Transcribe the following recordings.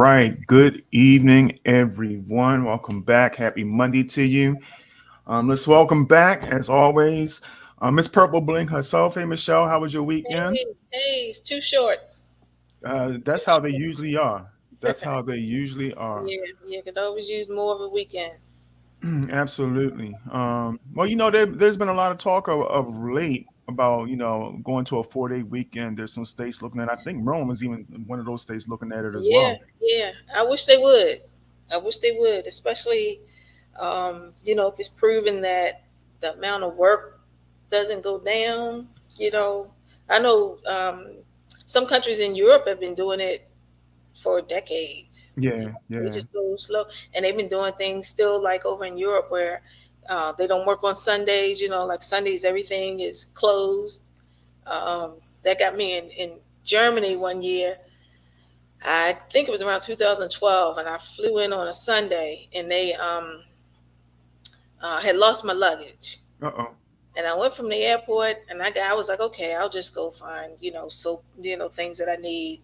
right. Good evening, everyone. Welcome back. Happy Monday to you. Let's welcome back, as always, Miss Purple Blink herself. Hey, Michelle, how was your weekend? Hey, it's too short. That's Too how they short. usually are. That's how they usually are. Yeah, could always use more of a weekend. Absolutely. Well, there's been a lot of talk of late about, going to a 4-day weekend. There's some states looking at. I think Maryland was even one of those states looking at it as Yeah, well. yeah. I wish they would. I wish they would, especially, if it's proven that the amount of work doesn't go down. You know, I know some countries in Europe have been doing it for decades. Yeah, We're yeah. just so slow, and they've been doing things still like over in Europe where they don't work on Sundays. Like Sundays, everything is closed. Um, that got me in Germany one year. I think it was around 2012, and I flew in on a Sunday, and they had lost my luggage. Uh-oh. And I went from the airport, and I was like, okay, I'll just go find soap, things that I need.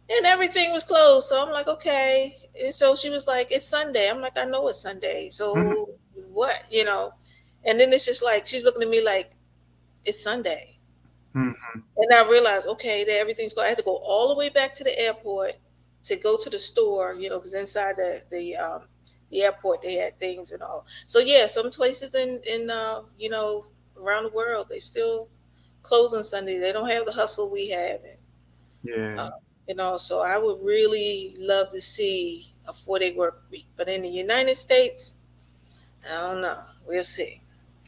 And everything was closed, so I'm like, okay. And so she was like, it's Sunday. I'm like, I know it's Sunday. Hmm. So what? And then it's just like she's looking at me like it's Sunday. Hmm. And I realized, okay, that everything's going. I had to go all the way back to the airport to go to the store, because inside the airport they had things and all. So yeah, some places in around the world they still close on Sunday. They don't have the hustle we have, and Yeah. uh, so I would really love to see a 4-day work week. But in the United States, I don't know. We'll see.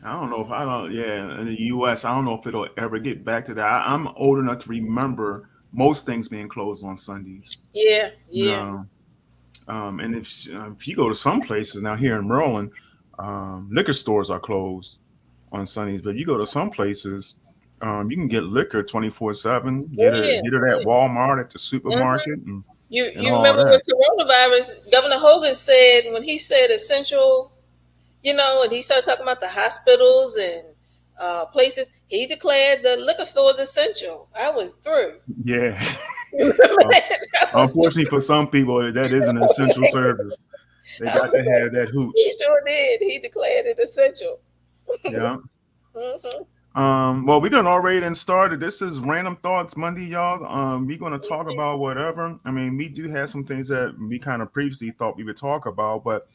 I don't know if I don't. Yeah, in the U.S., I don't know if it'll ever get back to that. I'm old enough to remember most things being closed on Sundays. Yeah, yeah. No, and if you go to some places now here in Maryland, liquor stores are closed on Sundays. But you go to some places, you can get liquor 24/7. Oh Get it, yeah. get it at Walmart, at the supermarket, You and you all remember that. with coronavirus, Governor Hogan said when he said essential, and he started talking about the hospitals and places, he declared the liquor stores essential. I was through. Yeah. You remember Um, that? I was through. Unfortunately, for some people, that is an essential service. They got to have that He hooch. sure did. He declared it essential. Yeah. Hmm. Well, we done already and started. This is Random Thoughts Monday, y'all. We're gonna talk about whatever. I mean, we do have some things that we kind of previously thought we would talk about, but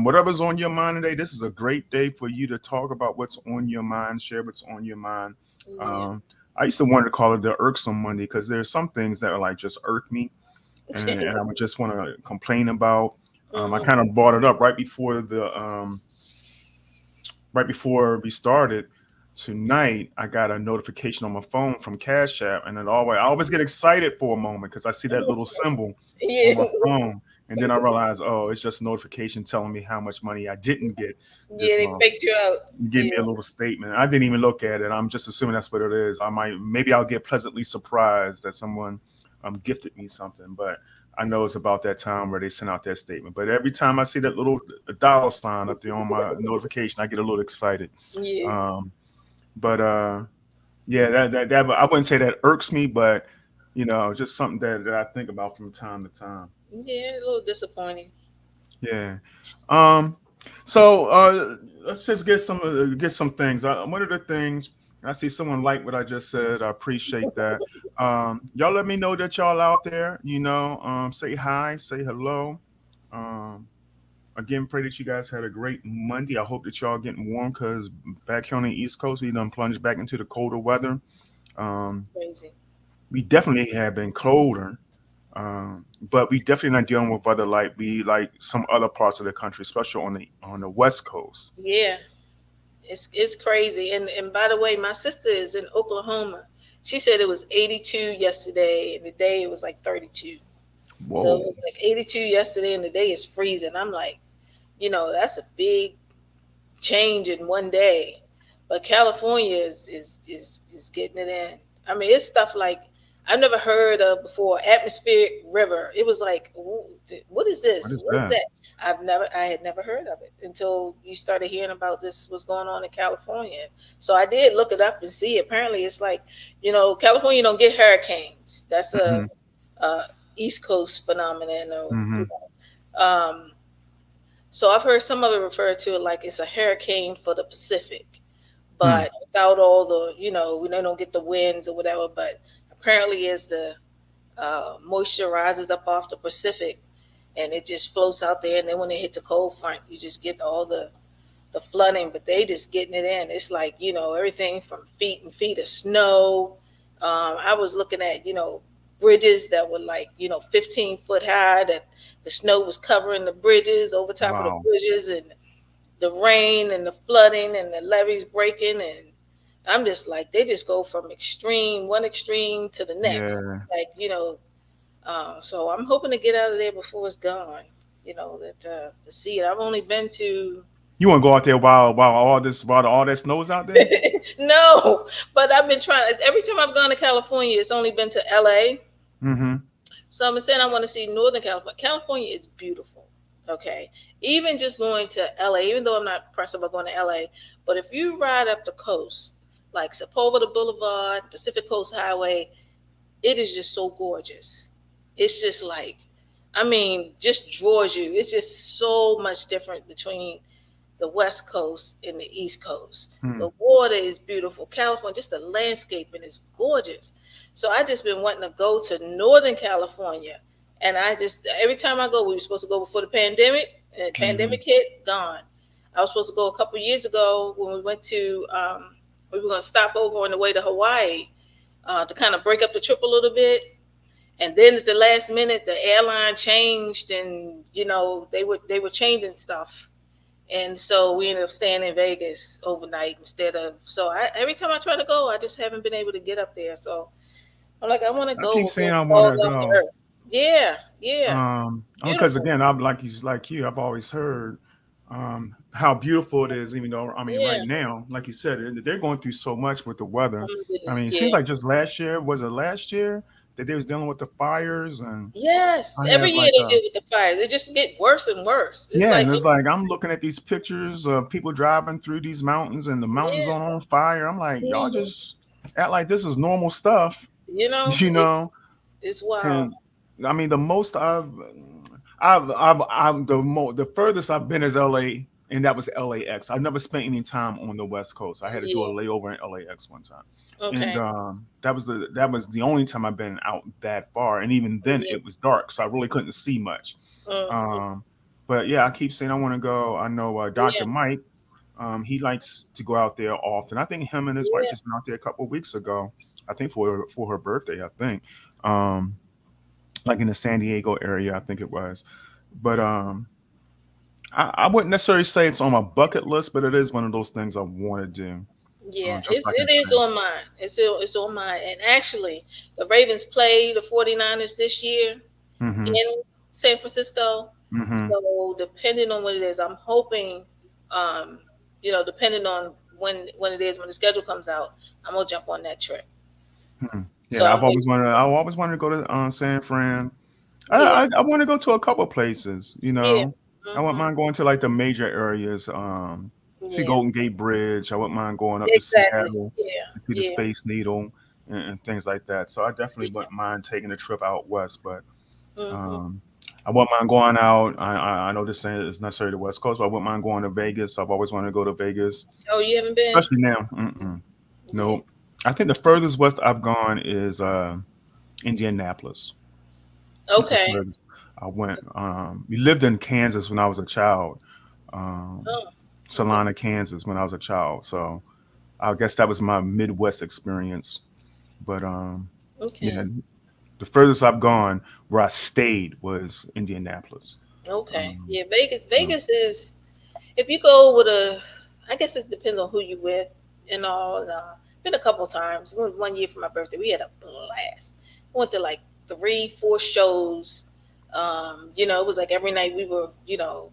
whatever's on your mind today, this is a great day for you to talk about what's on your mind, share what's on your mind. Yeah. I used to want to call it the irksome Monday because there's some things that are like just irk me, and I would just want to complain about. I kind Hmm. of brought it up right before we started tonight. I got a notification on my phone from Cash App, and I always get excited for a moment because I see that little symbol on Yeah. my phone, and then I realize, oh, it's just a notification telling me how much money I didn't get Yeah, this they month. faked you out. Give me Yeah. a little statement. I didn't even look at it. I'm just assuming that's what it is. Maybe I'll get pleasantly surprised that someone gifted me something, but I know it's about that time where they send out that statement. But every time I see that little dollar sign up there on my notification, I get a little excited. Yeah. Um, but yeah, that I wouldn't say that irks me, but just something that I think about from time to time. Yeah, a little disappointing. Yeah. Um. So let's just get some things. One of the things I see someone like what I just said. I appreciate that. Y'all let me know that y'all out there. Say hi, say hello. Um, Again, pray that you guys had a great Monday. I hope that y'all getting warm because back here on the East Coast, we done plunged back into the colder weather. Um, Crazy. we definitely have been colder, but we definitely not dealing with weather like some other parts of the country, especially on the West Coast. Yeah. It's crazy. And by the way, my sister is in Oklahoma. She said it was 82 yesterday, and the day it was like 32. So it Whoa. was like 82 yesterday, and the day is freezing. I'm like, that's a big change in one day. But California is getting it in. I mean, it's stuff like I've never heard of before. Atmospheric river. It was like, what is What this? is What is that? that? I had never heard of it until you started hearing about this was going on in California. So I did look it up and see. Apparently, it's like, California don't get hurricanes. That's Hmm. a East Coast phenomenon, or Mm-hmm. so I've heard some of it refer to it like it's a hurricane for the Pacific, Hmm. but without all the, we don't get the winds or whatever. But apparently, as the moisture rises up off the Pacific, and it just floats out there, and then when it hits the cold front, you just get all the flooding. But they just getting it in. It's like, everything from feet and feet of snow. I was looking at, bridges that were like, 15 foot high, that the snow was covering the bridges, over top of the Wow. bridges, and the rain and the flooding and the levees breaking. And I'm just like, they just go from one extreme to the next. Yeah. Like, so I'm hoping to get out of there before it's gone. That to see it. I've only been to You want to go out there while all that snow's out there? no, but I've been trying. Every time I've gone to California, it's only been to LA. Mm-hmm. So I'm saying I want to see Northern California. California is beautiful. Okay. Even just going to LA, even though I'm not impressed about going to LA, but if you ride up the coast, like Sepulveda Boulevard, Pacific Coast Highway, it is just so gorgeous. It's just like, just draws you. It's just so much different between the West Coast and the East Coast. Hmm. The water is beautiful. California, just the landscaping is gorgeous. So I just been wanting to go to Northern California. And I just, every time I go, we were supposed to go before the pandemic, and the Mm-hmm. pandemic hit, gone. I was supposed to go a couple of years ago when we went to, we were going to stop over on the way to Hawaii, to kind of break up the trip a little bit. And then at the last minute, the airline changed, and they were changing stuff, and so we ended up staying in Vegas overnight instead of. So every time I try to go, I just haven't been able to get up there. So I'm like, I want to I go keep saying before I it want falls to off the go. earth. Yeah, yeah, Because beautiful. again, I'm like you. I've always heard how beautiful it is. Even though I mean, Yeah, right now, like you said, they're going through so much with the weather. oh my I goodness, mean, it yeah. seems like just last year was it last year that they was dealing with the fires, and Yes, I every have year like they do with the fires. They just get worse and worse. It's yeah, like, and it's like I'm looking at these pictures of people driving through these mountains, and the mountains yeah, on fire. I'm like, y'all mhm. just act like this is normal stuff, you It's know? it's wild. And I mean, the most the furthest I've been is LA, and that was LAX. I've never spent any time on the West Coast. I had to do a Yeah. layover in LAX one time, and Okay. that was the only time I've been out that far, and even then Yeah. it was dark, so I really couldn't see much. Mm, Um, but yeah, I keep saying I want to go. I know Dr. yeah. Mike. He likes to go out there often. I think him and his wife Yeah. just went out there a couple of weeks ago. I think for her birthday. I think. Um, like in the San Diego area, I think it was. But I wouldn't necessarily say it's on my bucket list, but it is one of those things I want to do. Yeah, Just like I it is said. on mine. It's on mine. And actually, the Ravens play the 49ers this year Mm-hmm. in San Francisco. Mm-hmm. So depending on what it is, I'm hoping, um, depending on when it is, when the schedule comes out, I'm gonna jump on that trip. Hmm. So Yeah, I'm waiting. I always wanted to go to San Fran. Yeah, I want to go to a couple places. yeah, I wouldn't hmm, mind going to like the major areas. See yeah, Golden Gate Bridge. I wouldn't mind going up to exactly. Seattle Yeah, to see the yeah, Space Needle and things like that. So I definitely yeah. wouldn't mind taking a trip out west, but Hmm. um, I wouldn't mind going out. I know this is necessarily the West Coast, but I wouldn't mind going to Vegas. I've always wanted to go to Vegas, Oh, you haven't been? especially now. Mm-mm. Yeah. Nope. I think the furthest west I've gone is Indianapolis. That's the Okay. furthest I went. We lived in Kansas when I was a child, um, Oh, okay. Salina, Kansas, when I was a child. So I guess that was my Midwest experience. But yeah, Okay. the furthest I've gone where I stayed was Indianapolis. Okay. Um, Yeah, Vegas. so, Vegas is, if you go with I guess it depends on who you with and all. Been a couple times. Went one year for my birthday. We had a blast. Went to like 3, 4 shows. It was like every night we were,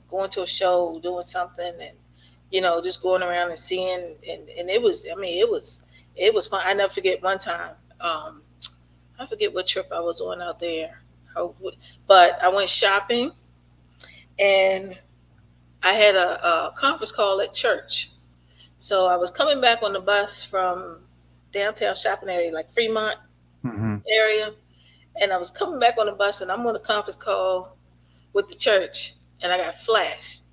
going to a show, doing something, and just going around and seeing, and it was. I mean, it was fun. I never forget one time. I forget what trip I was on out there, but I went shopping, and I had a conference call at church. So I was coming back on the bus from downtown shopping area, like Fremont hmm area, and I was coming back on the bus, and I'm on a conference call with the church, and I got flashed.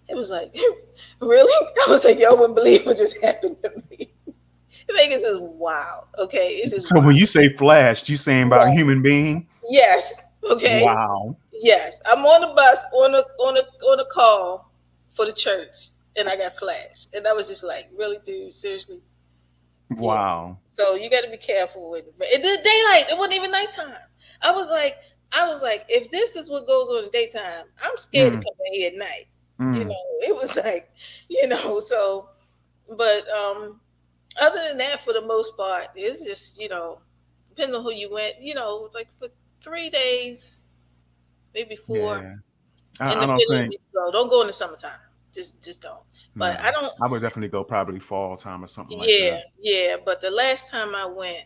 It was like, really? I was like, y'all wouldn't believe what just happened to me. Vegas is wild. Okay, it's just So when wild. you say flashed, you saying about a Right. human being? Yes. Okay. Wow. Yes. I'm on the bus on a call for the church, and I got flashed, and I was just like, really, dude, seriously. Yeah. Wow. So you got to be careful with it. But it did daylight. It wasn't even nighttime. I was like, if this is what goes on in daytime, I'm scared to Mm, come in here at night. mm. It was like, so. But other than that, for the most part, it's just depending on who you went. Like for 3 days, maybe 4, Yeah. and I don't depending on think where you go. Don't go in the summertime. Just don't. But I no. don't. I would definitely go probably fall time or something like Yeah, that. yeah. But the last time I went,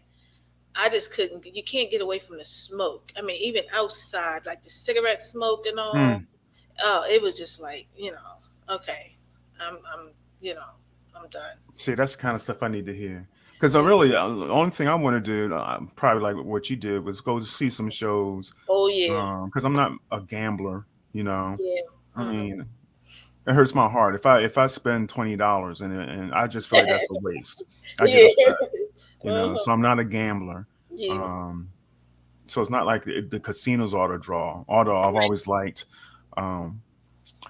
I just couldn't. You can't get away from the smoke. I mean, even outside, like the cigarette smoke and all. Mm. Oh, it was just like okay, I'm, I'm done. See, that's the kind of stuff I need to hear. Because I really, the only thing I want to do, probably like what you did, was go to see some shows. Oh yeah, Because I'm not a gambler, you know. yeah. I Hmm. mean, it hurts my heart if I spend $20 and I just feel like that's a waste. I get Yeah. upset, you know. Uh-huh. So I'm not a gambler. Yeah. Um, so it's not like the casinos are the draw. Although I've Right. always liked um,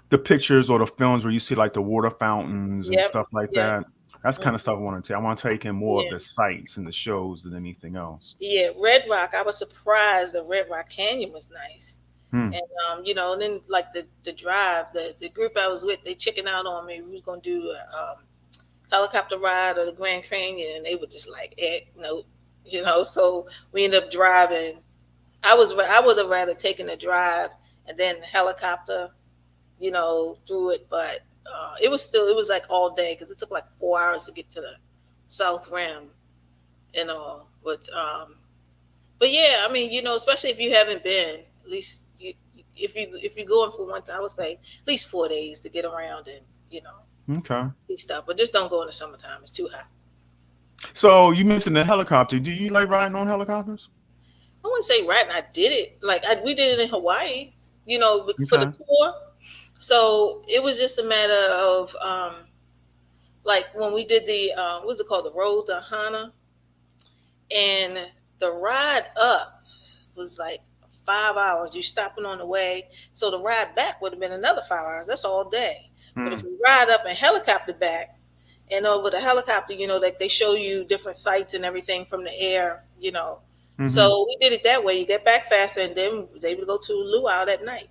the pictures or the films where you see like the water fountains and Yep. stuff like Yep. that. That's the kind of Mhm. stuff I want to take. I want to take in more of Yeah. the sights and the shows than anything else. Yeah. Red Rock. I was surprised the Red Rock Canyon was nice. Hmm. And and then like the drive, the group I was with, they chickened out on me. We was gonna do a helicopter ride or the Grand Canyon, and they were just like, no, So we ended up driving. I would have rather taken a drive and then the helicopter, through it, but it was like all day because it took like 4 hours to get to the South Rim and all. But yeah, I mean, especially if you haven't been, at least if you're going for one thing, I would say at least 4 days to get around and Okay. see stuff. But just don't go in the summertime; it's too hot. So you mentioned the helicopter. Do you like riding on helicopters? I wouldn't say right, and I did it. Like we did it in Hawaii, for the Okay. tour. So it was just a matter of like when we did the what's it called, the road to Hana, and the ride up was like 5 hours. You stopping on the way, so the ride back would have been another 5 hours. That's all day. But if Hmm. you ride up and helicopter back, and over the helicopter, like they show you different sights and everything from the air. Mm-hmm. So we did it that way. You get back faster, and then was able to go to Luau that night.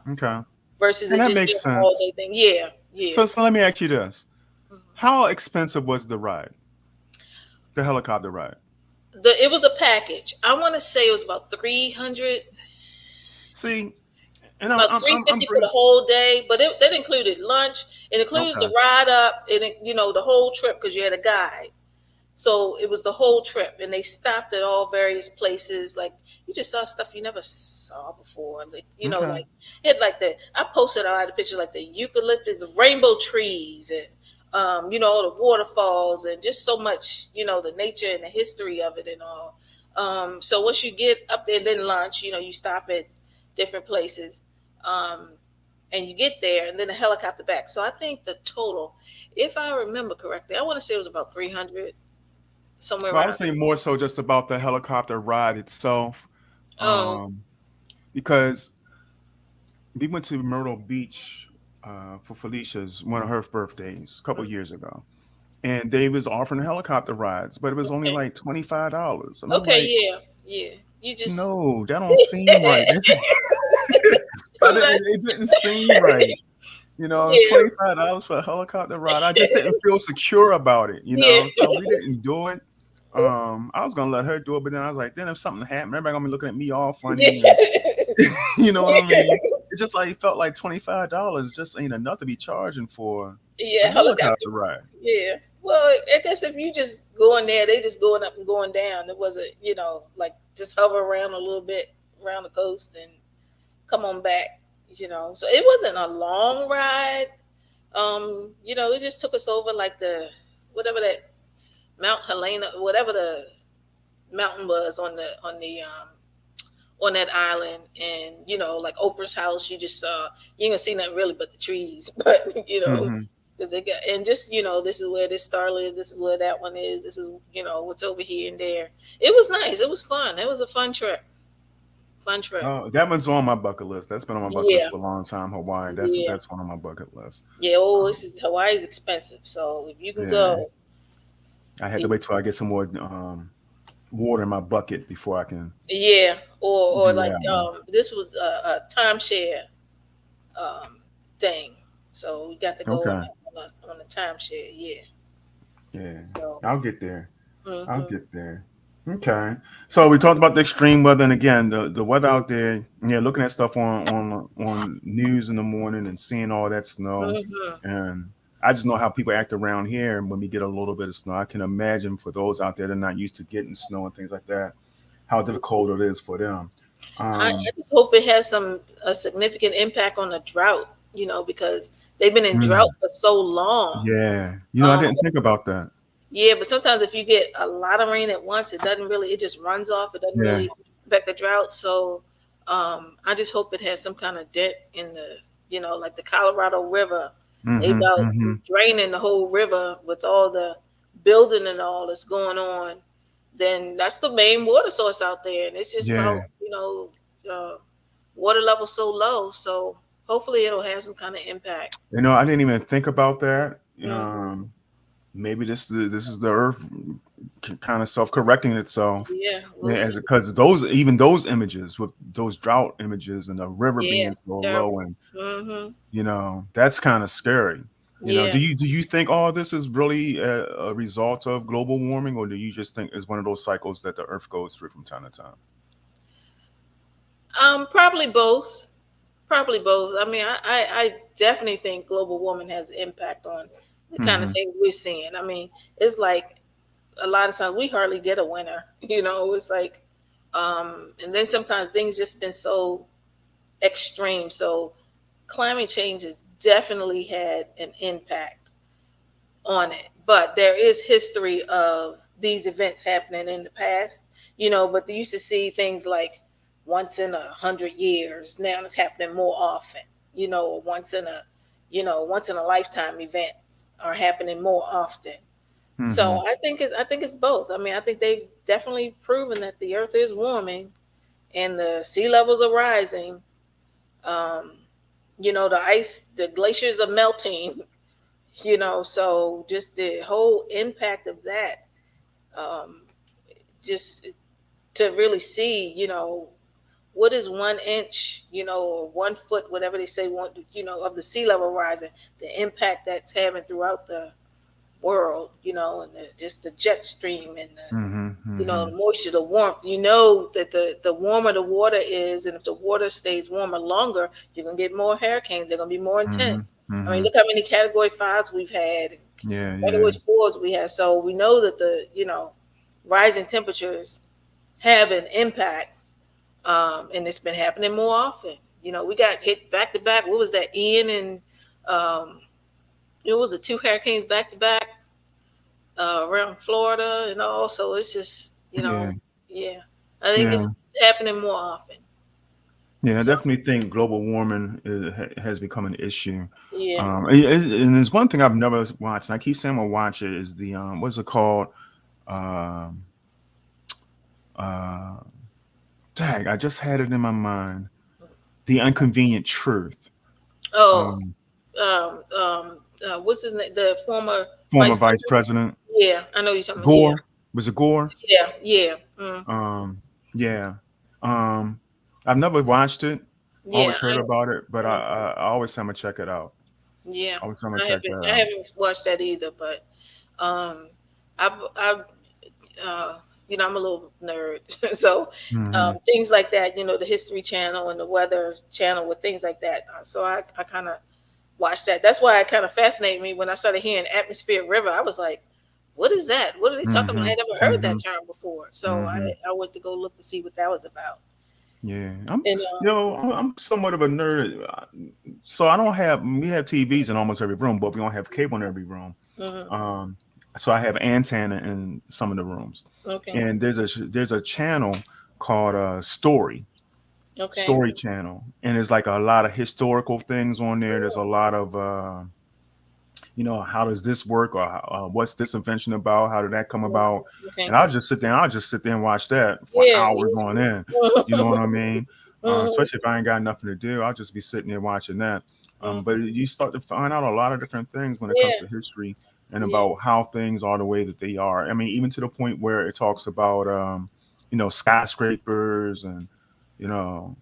Okay. Versus And it that just makes being an all sense. day thing. Yeah, yeah. So let me ask you this: Mhm. how expensive was the ride, the helicopter ride? It was a package. I want to say it was about 300, See, and about three I'm fifty for the whole day. But that included lunch. It included the okay. ride up, and the whole trip because you had a guide. So it was the whole trip, and they stopped at all various places. Like you just saw stuff you never saw before. Like Okay. like it like the I posted a lot of pictures like the eucalyptus, the rainbow trees, and all the waterfalls, and just so much the nature and the history of it and all. So once you get up there, then lunch, you stop at different places, um, and you get there, and then a helicopter back. So I think the total, if I remember correctly, I want to say it was about 300 somewhere Well, I would around say more so just about the helicopter ride itself, there. Oh, um, because we went to Myrtle Beach for Felicia's one of her birthdays a couple years ago, and they was offering helicopter rides, but it was only okay. like $25, and I'm Okay, like, yeah, yeah. You just no, that don't seem right. It didn't seem right. You know, yeah, $25 for a helicopter ride. I just didn't feel secure about it, you yeah, know. So we didn't do it. I was gonna let her do it, but then I was like, then if something happened, everybody gonna be looking at me all funny, and yeah. you know what I mean? It just like felt like $25 just ain't enough to be charging for a Yeah, helicopter. helicopter ride. Yeah. Well, I guess if you just going there, they just going up and going down. It wasn't, like just hover around a little bit around the coast and come on back. So it wasn't a long ride. It just took us over like the whatever that Mount Helena, whatever the mountain was on the on that island, and like Oprah's house, you ain't gonna see nothing really but the trees, but Hmm. because they got, and just this is where this star lives, this is where that one is, this is what's over here and there. It was nice, it was fun, it was a fun trip. Oh, that one's on my bucket list. That's been on my bucket list Yeah, for a long time. Hawaii. That's yeah, that's one on my bucket list. yeah. Oh, Um, this is Hawaii's expensive, so if you can yeah, go. I had to wait till I get some more water in my bucket before I can Yeah, or do like that one. this was a timeshare um thing, so we got to go Okay. on a timeshare. Yeah, Yeah, so I'll get there. I'll hmm get there. Okay. So we talked about the extreme weather, and again, the weather out there. Yeah, looking at stuff on news in the morning and seeing all that snow, hmm and I just know how people act around here. And when we get a little bit of snow, I can imagine for those out there that are not used to getting snow and things like that, how difficult it is for them. I Um, just hope it has a significant impact on the drought. Because they've been in drought mm, for so long. yeah, I Um, didn't think about that. yeah, but sometimes if you get a lot of rain at once, it just runs off. It doesn't Yeah. really affect the drought. So I just hope it has some kind of dent in like the Colorado River. They Mm-hmm. about Mm-hmm. draining the whole river with all the building and all that's going on. Then that's the main water source out there, and it's just about Yeah. uh, water level so low. So hopefully it'll have some kind of impact. I didn't even think about that. Hmm. Maybe this is the Earth kind of self-correcting itself. Yeah, Yeah, we'll as see. because those images with those drought images and the river Yeah, being so low, terrible. and Hmm. that's kind of scary. Yeah. Do you think all this is really a result of global warming, or do you just think it's one of those cycles that the Earth goes through from time to time? Probably both. Probably both. I mean, I definitely think global warming has an impact on the kind of Hmm. things we're seeing. I mean, it's like a lot of times we hardly get a winter. It's like, and then sometimes things just been so extreme. So climate change has definitely had an impact on it. But there is history of these events happening in the past, but they used to see things like once in 100 years. Now it's happening more often, or once in a lifetime events are happening more often. So Hmm. I think it's both. I mean, I think they've definitely proven that the earth is warming and the sea levels are rising. Um, the glaciers are melting, so just the whole impact of that, um, just to really see, what is 1 inch, or 1 foot, whatever they say, of the sea level rising, the impact that's having throughout the world, and just the jet stream and Hmm. Hmm. the moisture, the warmth. That the warmer the water is, and if the water stays warmer longer, you're gonna get more hurricanes. They're gonna be more Hmm. intense. I mean, Hmm. look how many Category 5s we've had, and Yeah, yeah, Category 4s we have. So we know that the rising temperatures have an impact, and it's been happening more often. We got hit back to back. What was that? Ian and it was a two hurricanes back to back around Florida and all. So it's just, yeah, yeah, I think yeah. it's happening more often. Yeah, I So definitely think global warming has become an issue. yeah. And there's one thing I've never watched, and I keep saying I'm gonna watch it, is the what's it called? Um, uh, Dang, I just had it in my mind. The Inconvenient Truth. Oh, Um, what's his name? The former Former vice Vice president. President Yeah, I know you're talking about. Yeah, Gore. Was it Gore? yeah, yeah, Um, yeah. Um, I've never watched it. yeah. Always heard about it, but Mm, I always say I'm gonna check it out. yeah. Always say I'm gonna I check haven't. that I out. haven't watched that either, but um, I've uh, I'm a little nerd, so Hmm. things like that, the History Channel and the Weather Channel with things like that. So I kind of watch that. That's why it kind of fascinated me when I started hearing atmospheric river. I was like, what is that? What are they talking about? I Hmm. had never heard that Hmm. term before. So Hmm. I went to go look to see what that was about. Yeah, I'm And I'm somewhat of a nerd, so I don't have we have TVs in almost every room, but we don't have cable in every room. mhm, Um, so I have antenna in some of the rooms, okay, and there's a channel called Story. Okay. Story Channel, and there's like a lot of historical things on there. There's a lot of how does this work, or what's this invention about? How did that come about? Okay. And I'll just sit there and watch that for Yeah. hours on end. You know what I mean? Mhm. Especially if I ain't got nothing to do, I'll just be sitting there watching that. But Mhm. you start to find out a lot of different things when it comes Yeah. to history and Yeah. about how things are the way that they are. I mean, even to the point where it talks about skyscrapers and you know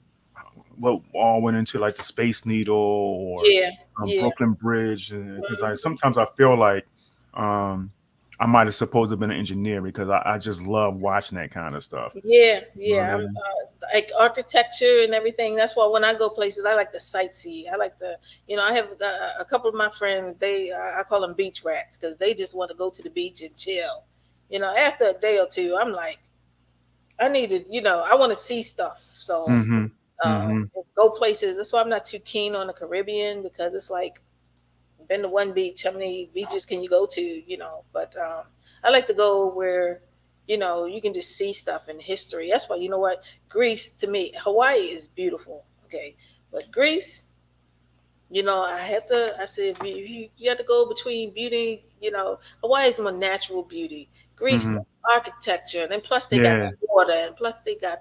what all went into like the Space Needle or Yeah. Yeah. Brooklyn Bridge and things like. Mhm. Sometimes I feel like um, I might have supposed to have been an engineer because I just love watching that kind of stuff. Yeah, You know what yeah. I I'm mean? like architecture and everything. That's why when I go places, I like to sightsee. I like to, I have a couple of my friends. I call them beach rats because they just want to go to the beach and chill. After a day or two, I'm like, I need to, I want to see stuff. So Mm-hmm. Mm-hmm. go places. That's why I'm not too keen on the Caribbean because it's like been to one beach. How many beaches can you go to? But I like to go where you can just see stuff in history. That's why what Greece to me, Hawaii is beautiful. Okay, but Greece, I have to. I said if you have to go between beauty. Hawaii is more natural beauty. Greece, the Mm-hmm. architecture, and then plus they got Yeah. the water, and plus they got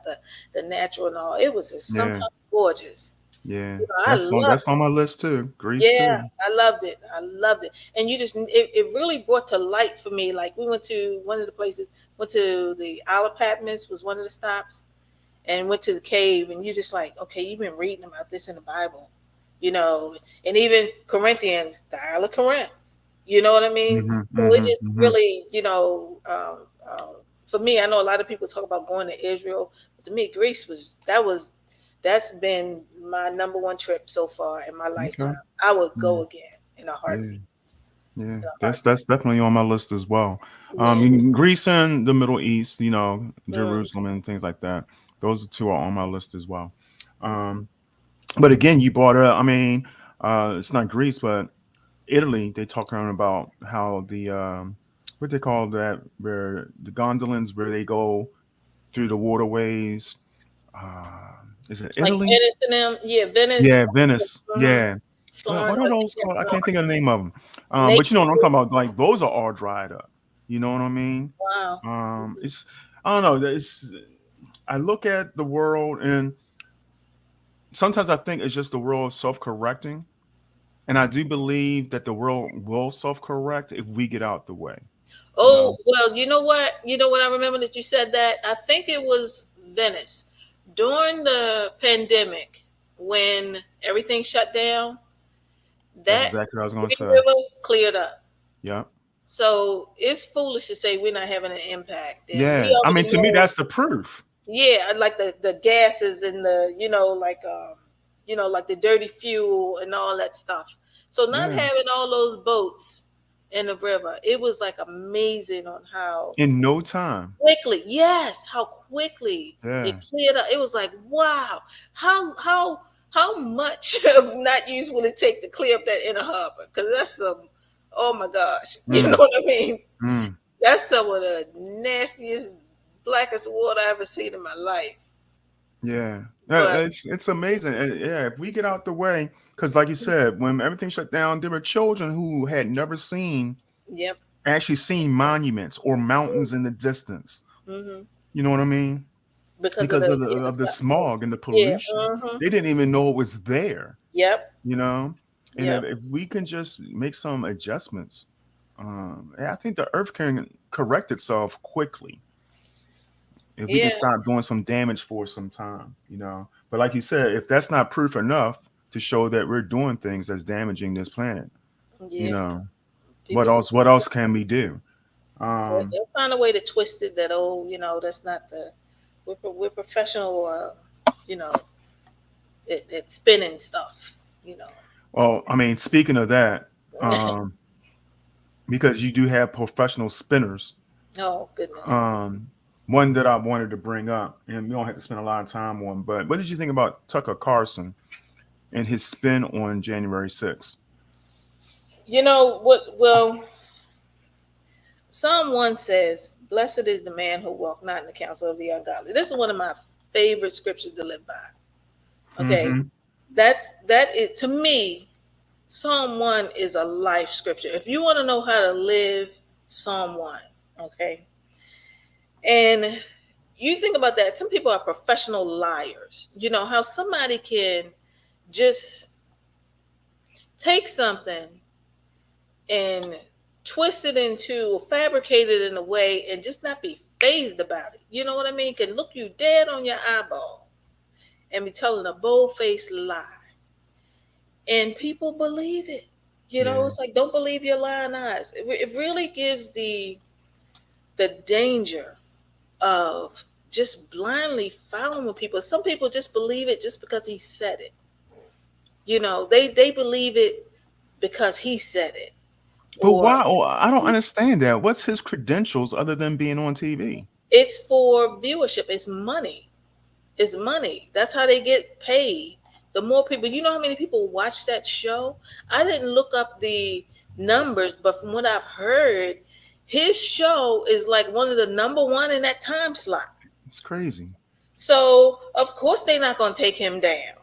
the natural and all. It was just some Yeah. kind of gorgeous. Yeah. I love. That's on my list too. Greece Yeah, too. I loved it. I loved it. And it really brought to light for me. Like we went to one of the places, went to the Isle of Patmos was one of the stops, and went to the cave. And you just like, okay, you've been reading about this in the Bible, you know, and even Corinthians, the Isle of Corinth. You know what I mean? Mm-hmm. So it Mm-hmm. just Mm-hmm. really, for me, I know a lot of people talk about going to Israel, but to me, Greece that's been my number one trip so far in my lifetime. Okay. I would Yeah. go again in a Yeah. heartbeat. Yeah, In a that's definitely on my list as well. heartbeat. Greece and the Middle East, Yeah. Jerusalem and things like that. Those two are on my list as well. Um, but again, you brought up. I mean, it's not Greece, but Italy. They talk around about how the what they call that, where the gondolans where they go through the waterways. Is it Like Italy? Venice and them. Yeah, Venice. Yeah, Venice. Mhm. Yeah. What Florence, are I think. those Yeah, called? I can't Florence. think of the name of them. But you know what I'm Naples. talking about? Like those are all dried up. You know what I mean? Wow. It's I don't know. It's I look at the world and sometimes I think it's just the world self-correcting, and I do believe that the world will self-correct if we get out the way. You Oh, know? well, you know what? You know what? I remember that you said that. I think it was Venice during the pandemic when everything shut down. That's That exactly what I was going to Green say. River cleared up. Yeah. So it's foolish to say we're not having an impact, and we Yeah. I mean, already to me, know. that's the proof. Yeah, like the gases and the like the dirty fuel and all that stuff. So not Yeah. having all those boats in the river, it was like amazing on how In no time. quickly, yes, how quickly it Yeah. cleared up. It was like, wow, how much of not use will it take to clear up that inner harbor? Because that's some, oh my gosh, you know Mm, what I mean? mm. That's some of the nastiest, blackest water I ever seen in my life. Yeah, But it's amazing. And yeah, if we get out the way, because like you said, when everything shut down, there were children who had never yep. actually seen monuments or mountains in the distance. Mm-hmm. You know what I mean? Because of Because the of the smog and the yeah. pollution, Mm-hmm. they didn't even know it was there. Yep. You know, and Yep. if we can just make some adjustments, I think the Earth can correct itself quickly if we can Yeah. stop doing some damage for some time. But like you said, if that's not proof enough to show that we're doing things that's damaging this planet, you Yeah. know, People what else can we do? Um, they'll find a way to twist it that that's not the we're professional you know at spinning stuff. You know. well, I mean, speaking of that, um, because you do have professional spinners, Oh goodness. um, one that I wanted to bring up, and we don't have to spend a lot of time on, but what did you think about Tucker Carlson and his spin on January 6th? You know what? Well, Psalm 1 says, "Blessed is the man who walk not in the counsel of the ungodly." This is one of my favorite scriptures to live by. Okay, Mm-hmm. that is to me. Psalm 1 is a life scripture. If you want to know how to live, Psalm 1. Okay, and you think about that. Some people are professional liars. You know how somebody can just take something and twist it into or fabricate it in a way and just not be phased about it. You know what I mean? Can look you dead on your eyeball and be telling a bold faced lie. And people believe it. You know, Yeah. it's like don't believe your lying eyes. It really gives the danger of just blindly following people. Some people just believe it just because he said it. You know, they believe it because he said it. But Or why? Oh, I don't understand that. What's his credentials other than being on TV? it's for viewership. It's money. It's money. That's how they get paid. The more people, you know how many people watch that show? I didn't look up the numbers, but from what I've heard, his show is like one of the number one in that time slot. It's crazy. So of course they're not going to take him down.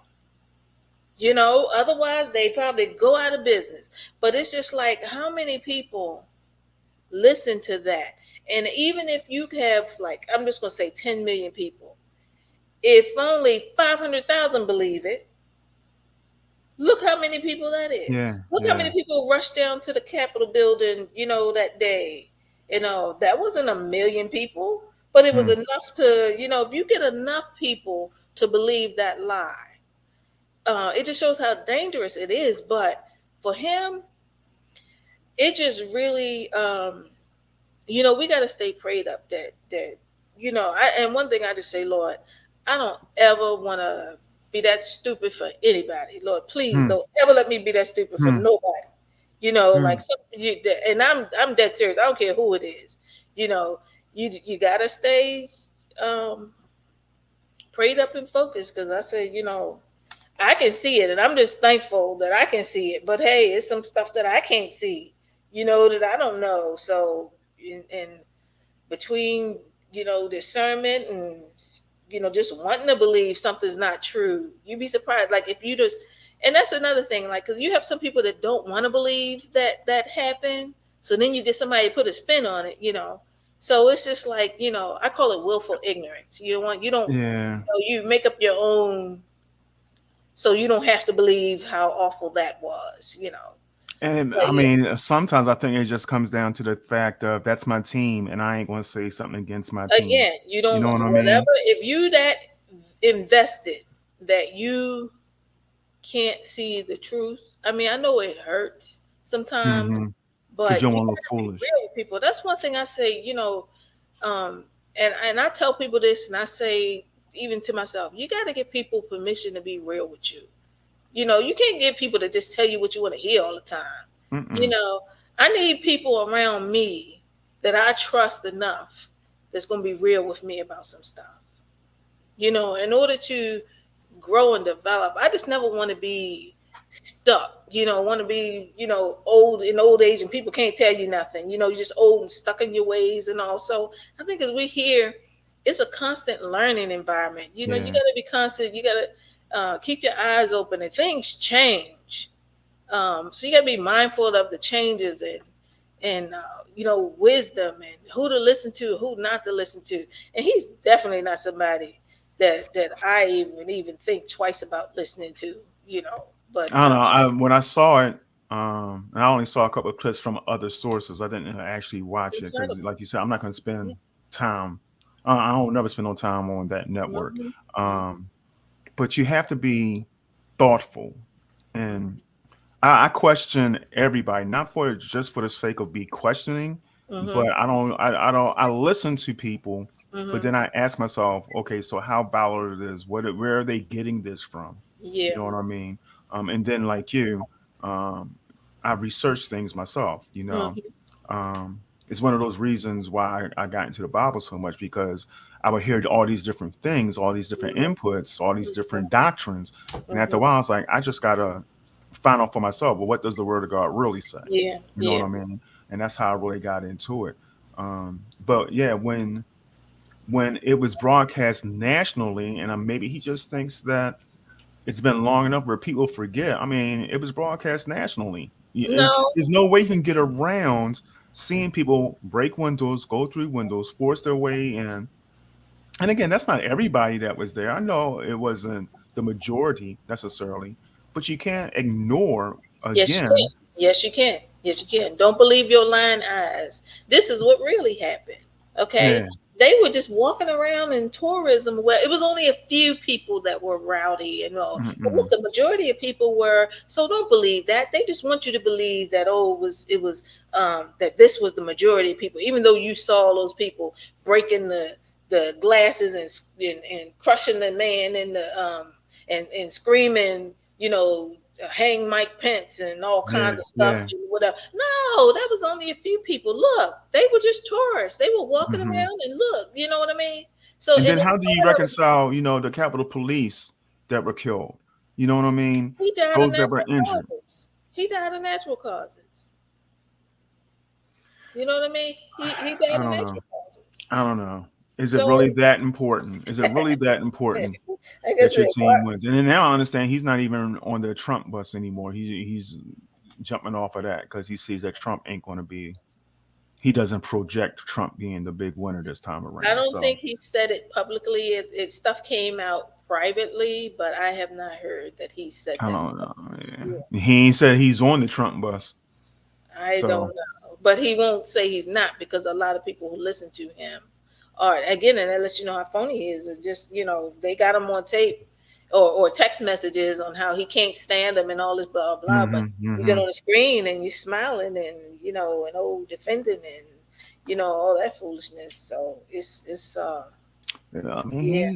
You know, otherwise they probably go out of business. But it's just like how many people listen to that? And even if you have like, I'm just going to say 10 million people, if only 500,000 believe it, look how many people that Yeah, is. Look how yeah. many people rushed down to the Capitol building, you know, that day. You know, that wasn't a million people, but it was Hmm. enough to, you know, if you get enough people to believe that lie, it just shows how dangerous it is. But for him, it just really, you know, we got to stay prayed up that you know. And one thing I just say, Lord, I don't ever want to be that stupid for anybody. Lord, please Hmm. don't ever let me be that stupid for Hmm. nobody. You know, like Hmm. some you, and I'm dead serious. I don't care who it is. You know, you gotta stay um, prayed up and focused because I say, you know, I can see it, and I'm just thankful that I can see it. But hey, it's some stuff that I can't see. You know that I don't know. So and between you know discernment and you know just wanting to believe something's not true, you'd be surprised like if you just and that's another thing like because you have some people that don't want to believe that that happened, so then you get somebody to put a spin on it, you know. So it's just like you know I call it willful ignorance. You don't Yeah. you make up your own so you don't have to believe how awful that was, you know. And But I yeah, mean, sometimes I think it just comes down to the fact of that's my team, and I ain't going to say something against my team. again, you You don't know what I whatever mean? if you that invested that you can't see the truth. I mean, I know it hurts sometimes, Mm-hmm. Because but you don't you want to look gotta be foolish. real with people. That's one thing I say, you know, um, and I tell people this, and I say even to myself, you got to give people permission to be real with you. You know, you can't get people to just tell you what you want to hear all the time. You Mm-mm. know, I need people around me that I trust enough that's going to be real with me about some stuff. You know, in order to grow and develop, I just never want to be stuck. You know, want to be, you know, old in old age and people can't tell you nothing. You know, you're just old and stuck in your ways and all. So I think as we here, it's a constant learning environment. You know, you got Yeah. to be constant. You got to keep your eyes open and things change. So you got to be mindful of the changes and you know wisdom and who to listen to, who not to listen to. And he's definitely not somebody that I even think twice about listening to. You know, I but don't know. When I saw it, and I only saw a couple of clips from other sources. I didn't actually it's watch it because, incredible. like you said, I'm not going to Yeah. spend time. I don't never spend no time on that network. Mhm. Mhm. Um, but you have to be thoughtful, and I question everybody, not for just for the sake of be questioning, but Mhm. I don't. I listen to people, but Mhm. then I ask myself, okay, so how valid it is? Where are they getting this from? You Yeah. know what I mean? And then like you, um, I research things myself. You know, Mhm. it's one of those reasons why I got into the Bible so much because I would hear all these different things, all these different inputs, all these different doctrines, and after a Mhm. while, I was like, I just gotta find out for myself. Well, what does the Word of God really say? Yeah. You know what Yeah. I mean? And that's how I really got into it. But yeah, when it was broadcast nationally, and maybe he just thinks that it's been long enough where people forget. I mean, it was broadcast nationally. No, There's no way you can get around seeing people break windows, go through windows, force their way in. And again, that's not everybody that was there. I know it wasn't the majority necessarily, but you can't ignore yes, you can. again. Yes, you can. Yes, you can. Don't believe your lying eyes. This is what really happened. Okay. Yeah. They were just walking around in tourism where it was only a few people that were rowdy and all. But look, Mm-mm. the majority of people were, so don't believe that. They just want you to believe that, oh, it was that this was the majority of people, even though you saw those people breaking the glasses and crushing the man and and screaming, hang Mike Pence and all Yeah. kinds of stuff Yeah. and whatever. No, that was only a few people. Look, they were just tourists. They were walking Hmm. around and look, you know what I mean? So, And and then then how do you part of it, reconcile, the Capitol Police that were killed? You know what I mean? he died of Those that were natural injured. causes. He died of natural causes. You know what I mean? He I died of don't know. natural causes. I don't know. Is it really So, that important? Is it really that important like I that your said, team wins? And then now I understand he's not even on the Trump bus anymore. He's jumping off of that because he sees that Trump ain't going to be. He doesn't project Trump being the big winner this time I around. don't So think he said it publicly. It stuff came out privately, but I have not heard that he said I that. don't know. Yeah. Yeah. He ain't said he's on the Trump bus. I don't So know, but he won't say he's not because a lot of people who listen to him are again, and that lets you know how phony he is. It's just they got him on tape or text messages on how he can't stand them and all this blah blah. But hmm you get hmm on the screen and you're smiling and and defending and all that foolishness. So it's yeah, I mean yeah.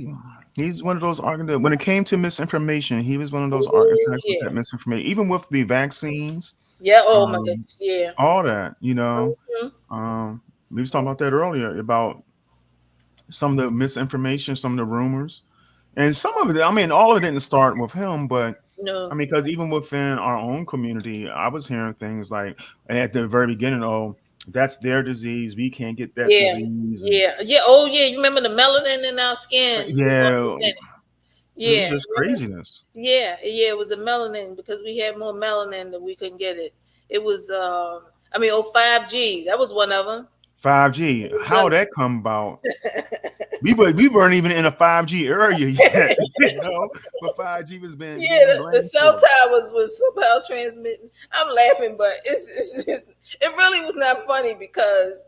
he's one of those architects. When it came to misinformation, he was one of those Ooh, architects with yeah, that misinformation. Even with the vaccines, yeah. Oh my um, goodness, yeah. all that, Mhm. we was talking about that earlier about some of the misinformation, some of the rumors, and some of it. I mean, all of it didn't start with him, but I No, mean, because even within our own community, I was hearing things like at the very beginning, "Oh, that's their disease. We can't get that yeah, disease," and yeah, yeah. Oh yeah, you remember the melanin in our skin was going to yeah, prevent it. it was Yeah, just remember? craziness. Yeah, yeah. It was a melanin because we had more melanin that we couldn't get it. It was I mean, 5G. That was one of them. 5G, It was how that come about? We weren't even in a 5G area yet, but 5G was being Yeah, getting the blamed cell for. tower was somehow transmitting. I'm laughing, but it really was not funny because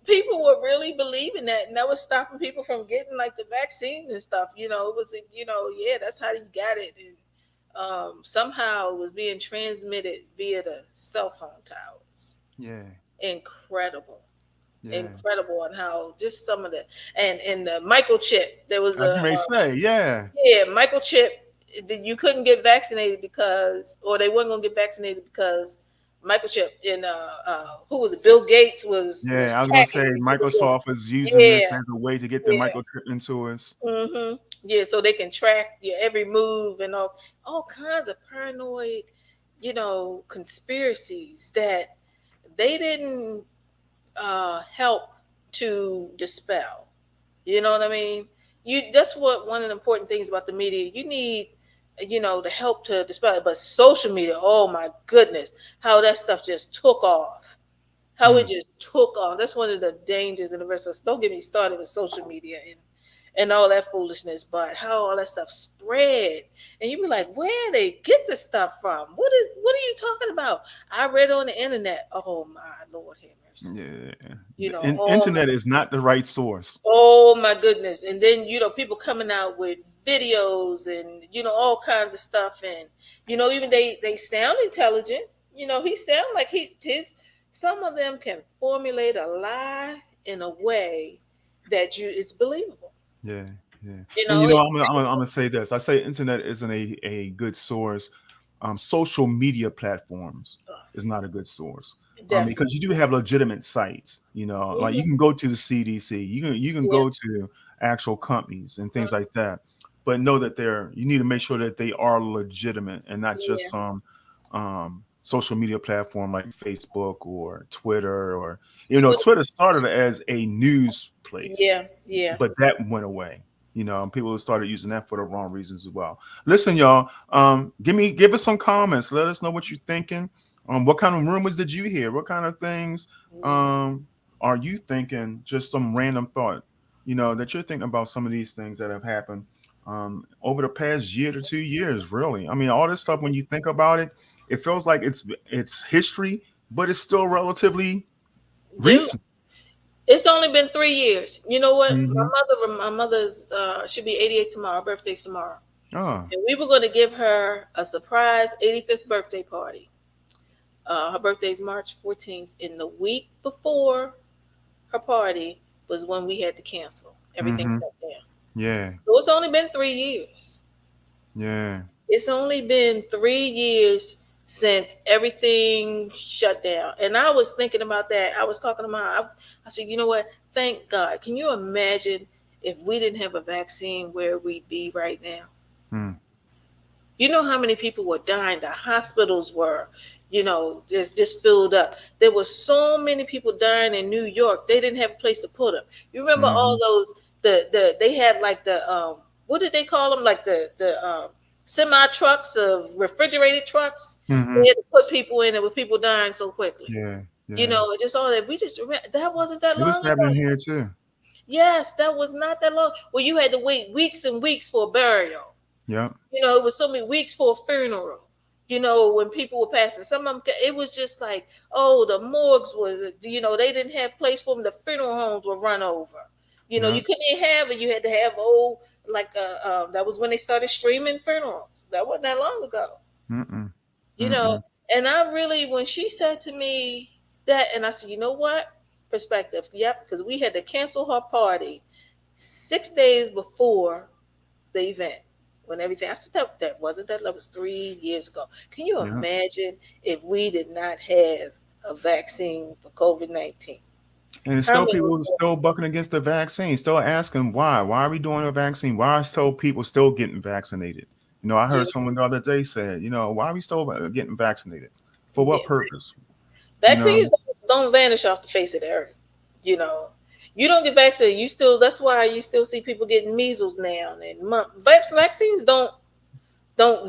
people were really believing that, and that was stopping people from getting like the vaccine and stuff. It was yeah, that's how you got it, and somehow it was being transmitted via the cell phone towers. Yeah, Incredible, yeah. incredible on how just some of the and the microchip. There was I was going to say, yeah. yeah, microchip. You couldn't get vaccinated because, or they weren't gonna get vaccinated because microchip. And who was it? Bill Gates was Yeah, I was gonna say tracking you. Microsoft is using Yeah, this as a way to get the yeah, microchip into us. yeah. So they can track your every move and all kinds of paranoid, conspiracies that they didn't help to dispel. You know what I mean? That's what one of the important things about the media. You need, the help to dispel it. But social media, oh my goodness, how that stuff just took off. How it Mm. just took off. That's one of the dangers and the rest of us. Don't get me started with social media and all that foolishness, but how all that stuff spread. And you be like, where they get this stuff from? What are you talking about? I read on the internet. Oh my Lord have mercy. Yeah, Oh my internet is not the right source. Oh my goodness. And then, people coming out with videos and, all kinds of stuff. And, even they sound intelligent. He sound like some of them can formulate a lie in a way that it's believable. Yeah, yeah. You And know, it, I'm gonna say this. I say internet isn't a good source. Social media platforms is not a good source. definitely. Because you do have legitimate sites. Like you Hmm. can go to the CDC. You can Yeah. go to actual companies and things Mhm. like that. But know that you need to make sure that they are legitimate and not just Yeah. some social media platform like Facebook or Twitter or Twitter. Twitter started as a news place, Yeah. Yeah. but that went away. People started using that for the wrong reasons as well. Listen, y'all, give us some comments. Let us know what you're thinking. What kind of rumors did you hear? What kind of things are you thinking? Just some random thought, that you're thinking about some of these things that have happened over the past year to 2 years. Really, I mean, all this stuff. When you think about it, it feels like it's history, but it's still relatively Dude, recent. it's only been 3 years. You know what? Hmm. My mother's should be 88 tomorrow. Her birthday's tomorrow. Oh, And we were going to give her a surprise 85th birthday party. Her birthday's March 14th. And the week before her party was when we had to cancel. Everything hmm, shut down. yeah, So it's only been 3 years. yeah. It's only been 3 years since everything shut down. And I was thinking about that. I was talking to I said, you know what? Thank God. Can you imagine if we didn't have a vaccine where we'd be right now? Hmm. You know how many people were dying? The hospitals were, just filled up. There were so many people dying in New York. They didn't have a place to put them. You remember all Hmm. those they had like the what did they call them? Like the semi trucks of refrigerated trucks. Hmm. They had to put people in it with people dying so quickly. Yeah, yeah. Just all that. That wasn't that It was long happening ago. here too. Yes, that was not that long. Well, you had to wait weeks and weeks for a burial. Yep. It was so many weeks for a funeral. When people were passing, some of them, it was just like, oh, the morgues was, they didn't have place for them. The funeral homes were run over. You Yep. couldn't even have it. You had to have that was when they started streaming funerals. That wasn't that long ago. Mm-mm. You know, Mm-mm. and I really, when she said to me that, and I said, you know what? Perspective. Yep, because we had to cancel her party 6 days before the event when everything. I said that was 3 years ago. Can you Yep. imagine if we did not have a vaccine for COVID-19? And How still many? people still bucking against the vaccine, still asking why. Why are we doing a vaccine? Why are still people still getting vaccinated? I Yeah, heard someone the other day said, why are we still getting vaccinated? For what yeah. purpose? You know? Vaccines don't vanish off the face of the earth. You know, you don't get vaccinated, you still. That's why you still see people getting measles now, and vaccines don't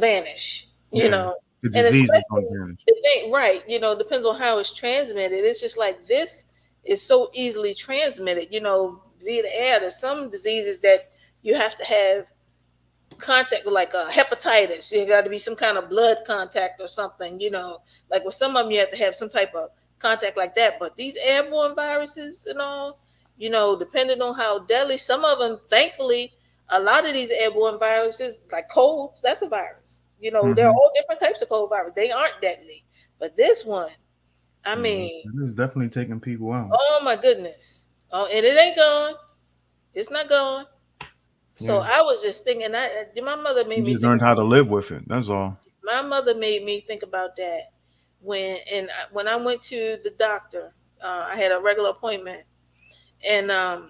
vanish. Yeah. The And diseases don't especially vanish. the thing, right? Depends on how it's transmitted. It's just like this is so easily transmitted. Via the air. There's some diseases that you have to have contact with, like hepatitis. You got to be some kind of blood contact or something. Like with some of them, you have to have some type of contact like that. But these airborne viruses and all, depending on how deadly, some of them, thankfully, a lot of these airborne viruses, like colds, that's a virus. There are Hmm. all different types of cold viruses. They aren't deadly, but this one, I Yeah, mean, it is definitely taking people out. oh my goodness. Oh, and it ain't gone. It's not gone. So Yeah. I was just thinking, my mother made You me just think learned how to live with it. That's all. my mother made me think about that when I went to the doctor. I had a regular appointment, and I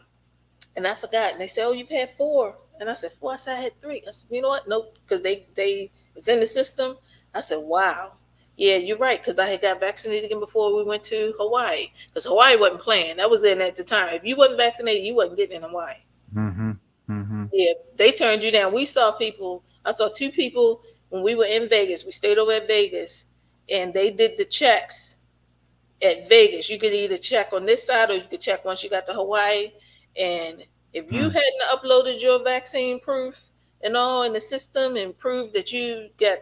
forgot. And they said, "Oh, you've had four." And I said, "Four?" I said, "I had three." I said, "You know what? Nope," because they it's in the system. I said, "Wow." Yeah, you're right. Because I had got vaccinated again before we went to Hawaii. Because Hawaii wasn't playing. That was in at the time. If you wasn't vaccinated, you wasn't getting in Hawaii. Hmm. Hmm. Yeah, they turned you down. We saw people. I saw two people when we were in Vegas. We stayed over at Vegas, and they did the checks at Vegas. You could either check on this side or you could check once you got to Hawaii. And if you Hmm. hadn't uploaded your vaccine proof and all in the system and proved that you got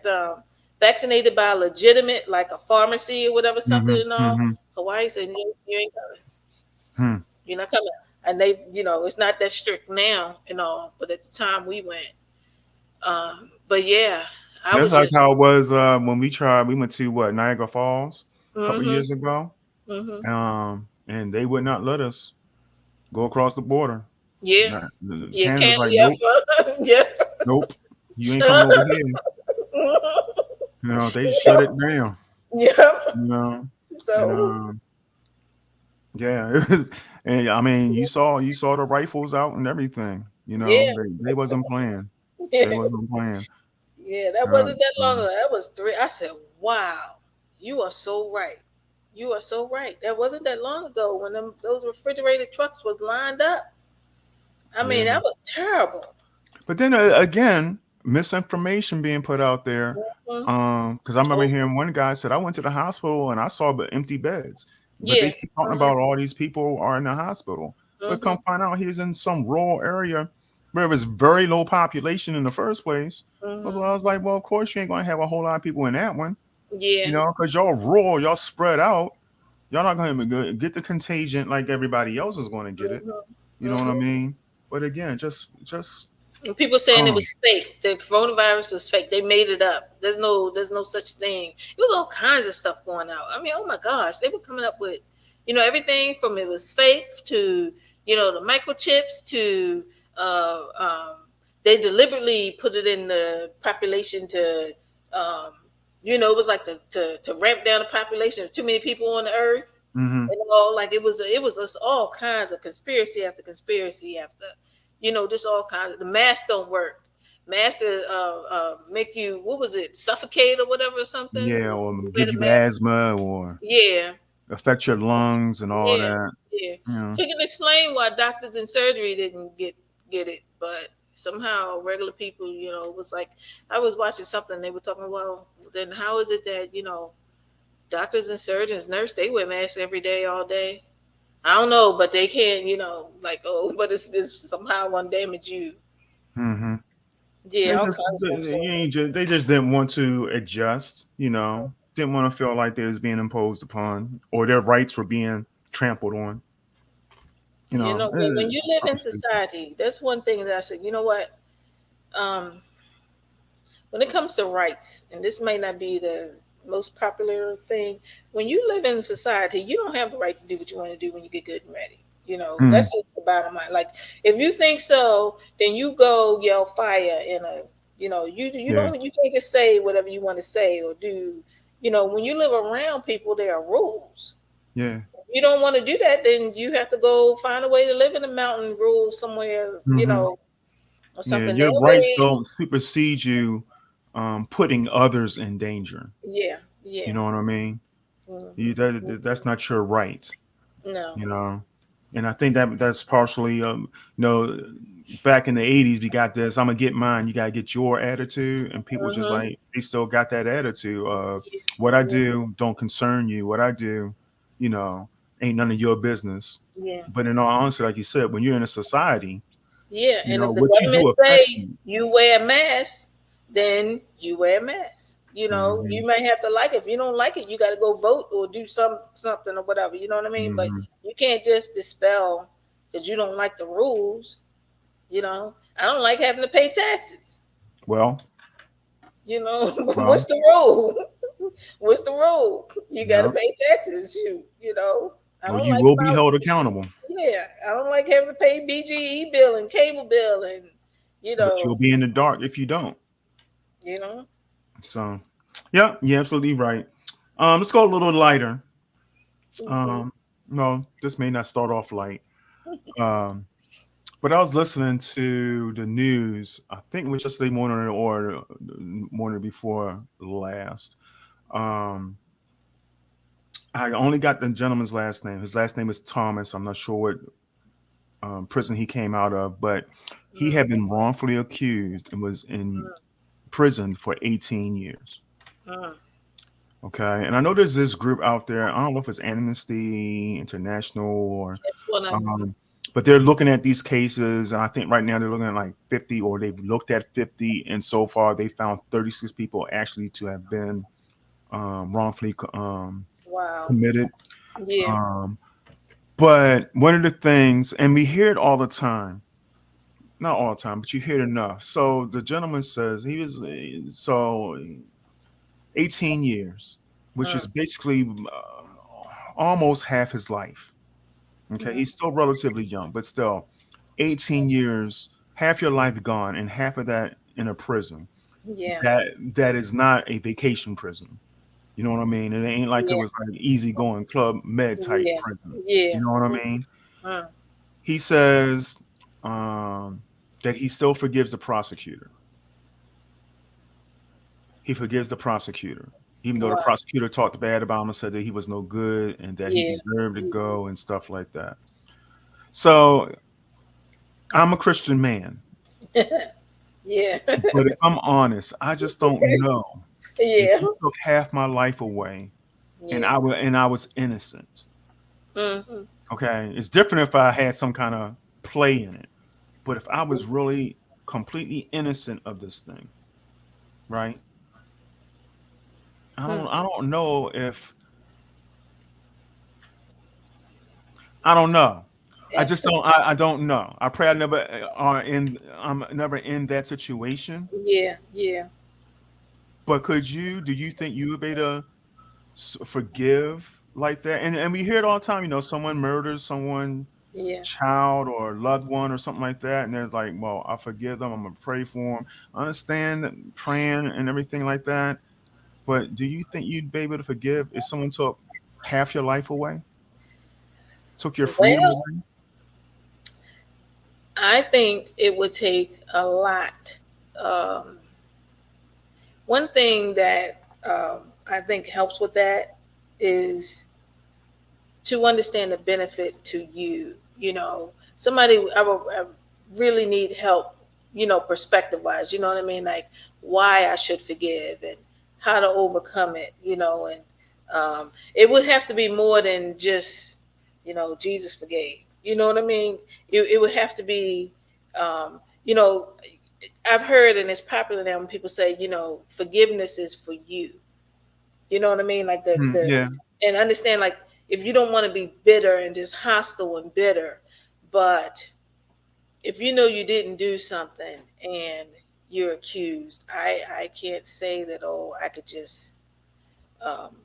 vaccinated by a legitimate, like a pharmacy or whatever, something Hmm. and all, Hmm. Hawaii said, no, you ain't coming. Hmm. You're not coming. And they, it's not that strict now and all, but at the time we went. But yeah, I That's was like just, how it was when we went to what, Niagara Falls a couple mm-hmm, years ago. mm-hmm. And they would not let us go across the border. Yeah, yeah, Canada's can't, like, yeah, nope, yeah. nope, you ain't coming over here. They shut it down. Yeah. You know, and So yeah, it was, and I mean, you saw the rifles out and everything. yeah, They wasn't playing. They yeah, wasn't playing. yeah. That Uh, wasn't that long um, ago. That was three. I said, "Wow, you are so right. You are so right. That wasn't that long ago when those refrigerated trucks was lined up. I mean, yeah, that was terrible. But then again, misinformation being put out there. Mhm. Because I remember hearing one guy said, I went to the hospital and I saw the empty beds. But they Yeah. keep talking about all these people are in the hospital. But Mm-hmm. come find out he's in some rural area where it was very low population in the first place. So Hmm. I was like, well, of course you ain't gonna have a whole lot of people in that one, Yeah. because y'all rural, y'all spread out. Y'all not gonna get the contagion like everybody else is gonna get it. You know what I Hmm. mean? But again, just And people saying it um, was fake. The coronavirus was fake. They made it up. There's no such thing. It was all kinds of stuff going out. I mean, oh my gosh, they were coming up with, everything from it was fake to, the microchips to, uh, um, they deliberately put it in the population to, um, it was like to ramp down the population. There's too many people on the earth. mhm. And all like it was just all kinds of conspiracy after conspiracy after just all kinds of the masks don't work. Masks make you, what was it, suffocate or whatever or something. Yeah, or You wear give the you mask. asthma or Yeah, affect your lungs and all yeah, that. yeah. You know. He can explain why doctors in surgery didn't get it, but somehow regular people, was like, I was watching something, they were talking, well, then how is it that doctors and surgeons, nurse, they wear masks every day, all day. I don't know, but they can't, like, oh, but it's this somehow won't damage you. Hmm. Yeah, They all just kinds of stuff. So they just didn't want to adjust. Didn't want to feel like they was being imposed upon or their rights were being trampled on. when you It's live probably in stupid. society, that's one thing that I said. You know what? Um, when it comes to rights, and this may not be the most popular thing, when you live in society, you don't have the right to do what you want to do when you get good and ready. Mm, That's just the bottom line. Like, if you think so, then you go yell fire in a, you yeah, don't, you can't just say whatever you want to say or do. When you live around people, there are rules. yeah. You don't want to do that, then you have to go find a way to live in the mountain rural somewhere, Hmm. or Yeah, something. your rights Nowadays, don't supersede you putting others in danger. yeah, You yeah. know what I mean? Hmm. That's not your right. No. you know. And I think that's partially, back in the '80s, we got this. I'm gonna get mine. You gotta get your attitude, and people just Hmm. like they still got that attitude of what I Yeah, do don't concern you. What I do, you know, ain't none of your business. yeah, But in all honesty, like you said, when you're in a society, yeah. And if the what you government do affects say you. you wear a mask, then you wear a mask. Hmm. You may have to like it. If you don't like it, you got to go vote or do something or whatever. You know what I mean? But Hmm. you can't just dispel because you don't like the rules. I don't like having to pay taxes. Well, What's well, the rule? What's the rule? You got to yeah. pay taxes. I Well, don't you like will be about held accountable, yeah. I don't like having to pay BGE bill and cable bill and you but you'll know be in the dark if you don't. you know. So, yeah, you're absolutely right. Let's go a little lighter. Hmm. Um, no, this may not start off light. Um, but I was listening to the news. I think it was yesterday morning or the morning before last. Um, I only got the gentleman's last name. His last name is Thomas. I'm not sure what prison he came out of, but he Mm, had been wrongfully accused and was in prison for 18 years. mm. Okay, and I know there's this group out there. I don't know if it's Amnesty International or That's one of them. Um, but they're looking at these cases, and I think right now they're looking at like 50, or they've looked at 50, and so far they found 36 people actually to have been wrongfully Wow. committed. Yeah. Um, but one of the things, and we hear it all the time, not all the time, but you hear it enough. So the gentleman says he was 18 years, which Mm, is basically almost half his life. Okay, mm. he's still relatively young, but still, 18 years, half your life gone, and half of that in a prison. Yeah. That is not a vacation prison. You know what I mean? It ain't like it Yeah. was like easy going club med type Yeah. prison. Yeah. You know what I Mm, mean? mm. He says um, that he still forgives the prosecutor. He forgives the prosecutor, even though the Wow. prosecutor talked bad about him and said that he was no good and that he Yeah. deserved to go and stuff like that. So I'm a Christian man. Yeah. But if I'm honest, I just don't know. If Yeah. you took half my life away and Yeah. I was innocent, Hmm. okay, it's different if I had some kind of play in it. But if I was really completely innocent of this thing, right? I don't know if I don't know. I That's just tough. don't. I don't know. I pray I never are in. I'm never in that situation. Yeah. Yeah. But could you? Do you think you would be able to forgive like that? And we hear it all the time. You know, someone murders someone, Yeah. child or loved one or something like that, and there's like, well, I forgive them. I'm gonna pray for them. I understand that praying and everything like that. But do you think you'd be able to forgive if someone took half your life away, took your freedom Well, away? I think it would take a lot. Um, One thing that I think helps with that is to understand the benefit to you. You know, somebody I really need help. You know, perspective wise. You know what I mean? Like why I should forgive and how to overcome it. You know, and it would have to be more than just Jesus forgave. You know what I mean? It would have to be. You know, I've heard, and it's popular now when people say, forgiveness is for you. You know what I mean? Like Yeah, and understand, like, if you don't want to be bitter and just hostile and bitter, but if you know you didn't do something and you're accused, I can't say that, oh, I could just, um,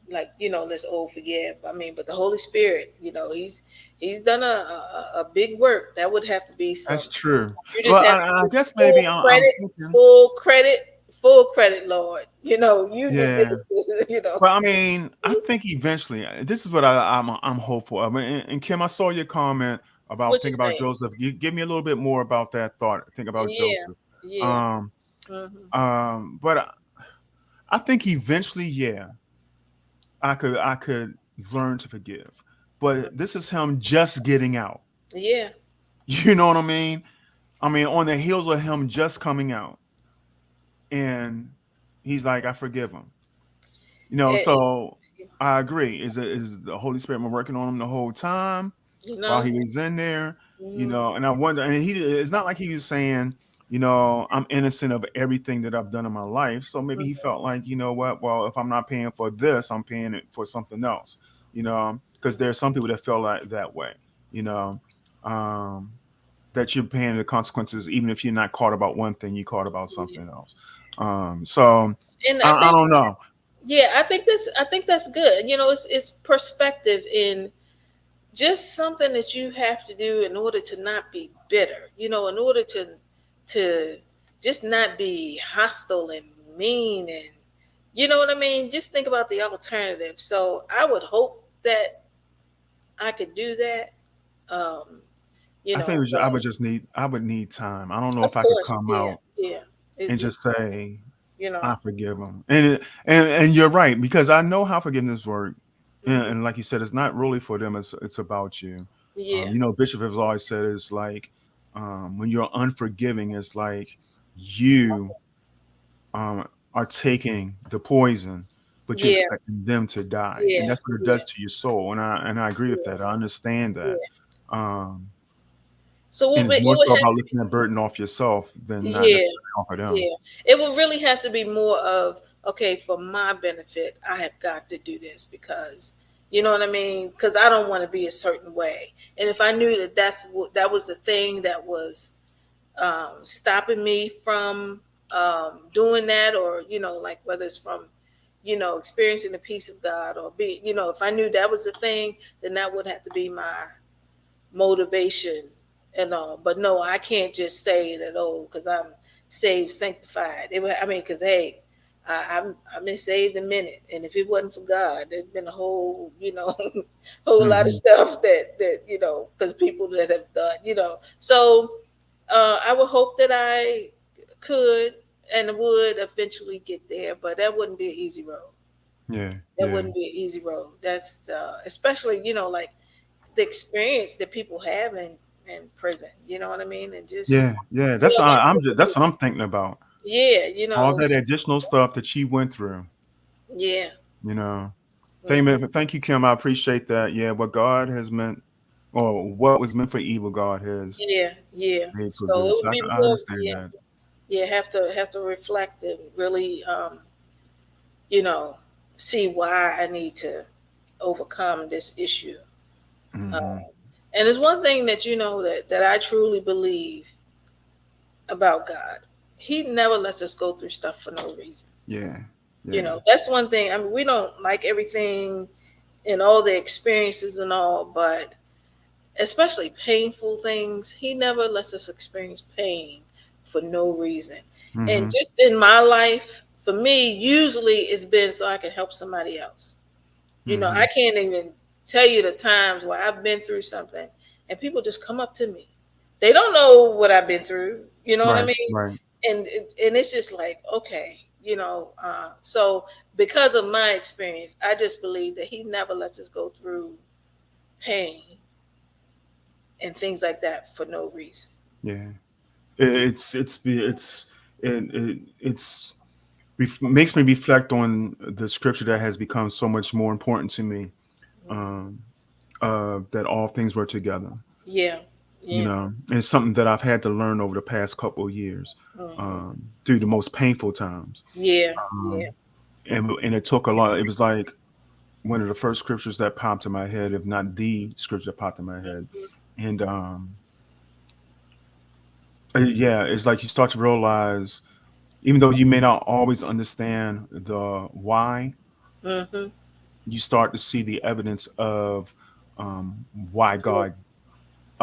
like, let's all forgive. I mean, but the Holy Spirit, he's done a big work. That would have to be that's some. true. You just Well, have I guess full maybe I'm credit, thinking, full credit, full credit, Lord. You did yeah. this. You know. Well, I mean, I think eventually, this is what I'm hopeful of. And Kim, I saw your comment about What you think about saying? Joseph. You give me a little bit more about that thought. Think about Yeah, Joseph. yeah. Um, Hmm. but I think eventually, yeah, I could learn to forgive. But this is him just getting out. Yeah, You know what I mean? I mean, on the heels of him just coming out, and he's like, I forgive him. You know, it, so I agree. Is the Holy Spirit been working on him the whole time you while know. he was in there? You Hmm. know, and I wonder. And he, it's not like he was saying, you know, I'm innocent of everything that I've done in my life. So maybe he felt like, you know what? Well, if I'm not paying for this, I'm paying it for something else. You know, because there are some people that feel like that way. You know, um, that you're paying the consequences, even if you're not caught about one thing, you caught about Yeah. something else. So And I I think, don't know. yeah, I think that's good. It's perspective in just something that you have to do in order to not be bitter. In order to just not be hostile and mean, and you know what I mean. Just think about the alternative. So I would hope that I could do that. Um, I but would just need I would need time. I don't know of if I could course, come yeah, out yeah. and It just say you know, I forgive them. And you're right because I know how forgiveness works. hmm, And like you said, it's not really for them. It's about you. yeah, You know, Bishop has always said it's like when you're unforgiving, it's like you are taking the poison, but you're yeah, expecting them to die, and yeah, that's what it yeah, does to your soul. And I agree with yeah, that. I understand that. yeah. Um, So and it's it more would so have about to lifting that burden off yourself than not Yeah, necessarily off of them. yeah. It would really have to be more of, okay, for my benefit, I have got to do this because, you know what I mean? Because I don't want to be a certain way. And if I knew that that was the thing that was stopping me from doing that, or like whether it's from experiencing the peace of God, or if I knew that was the thing, then that would have to be my motivation and all. But no, I can't just say that, oh, because I'm saved, sanctified. I mean, because hey, I've been saved a minute, and if it wasn't for God, there's been a whole whole lot of Hmm. stuff that because people that have done So I would hope that I could and would eventually get there, but that wouldn't be an easy road. Yeah, That yeah. wouldn't be an easy road. That's especially like the experience that people have, and in prison. You know what I mean? And just, Yeah, yeah. you That's know, what like, that's what I'm thinking about. yeah, All that additional stuff that she went through. yeah. You know. Hmm. Thank you, Kim. I appreciate that. Yeah, what God has meant, or what was meant for evil, God has Yeah, yeah. made for So it good. So would be I more, understand yeah, that. yeah. Have to reflect and really, you know, see why I need to overcome this issue. Uh, Hmm. and it's one thing that that I truly believe about God. He never lets us go through stuff for no reason. Yeah, yeah. That's one thing. I mean, we don't like everything and all the experiences and all, but especially painful things, he never lets us experience pain for no reason. And Hmm. just in my life, for me, usually it's been so I can help somebody else. I Hmm. can't even tell you the times where I've been through something and people just come up to me. They don't know what I've been through. You know what I Right, mean? right. And it's just like, okay, so because of my experience, I just believe that he never lets us go through pain and things like that for no reason. Yeah. It's makes me reflect on the scripture that has become so much more important to me. Um, that all things work together. Yeah, yeah. It's something that I've had to learn over the past couple of years, Hmm. through the most painful times. Yeah, yeah. Um, and it took a lot. It was like one of the first scriptures that popped in my head, if not the scripture that popped in my head. And yeah, it's like you start to realize, even though you may not always understand the why, Hmm. you start to see the evidence of why God Yes.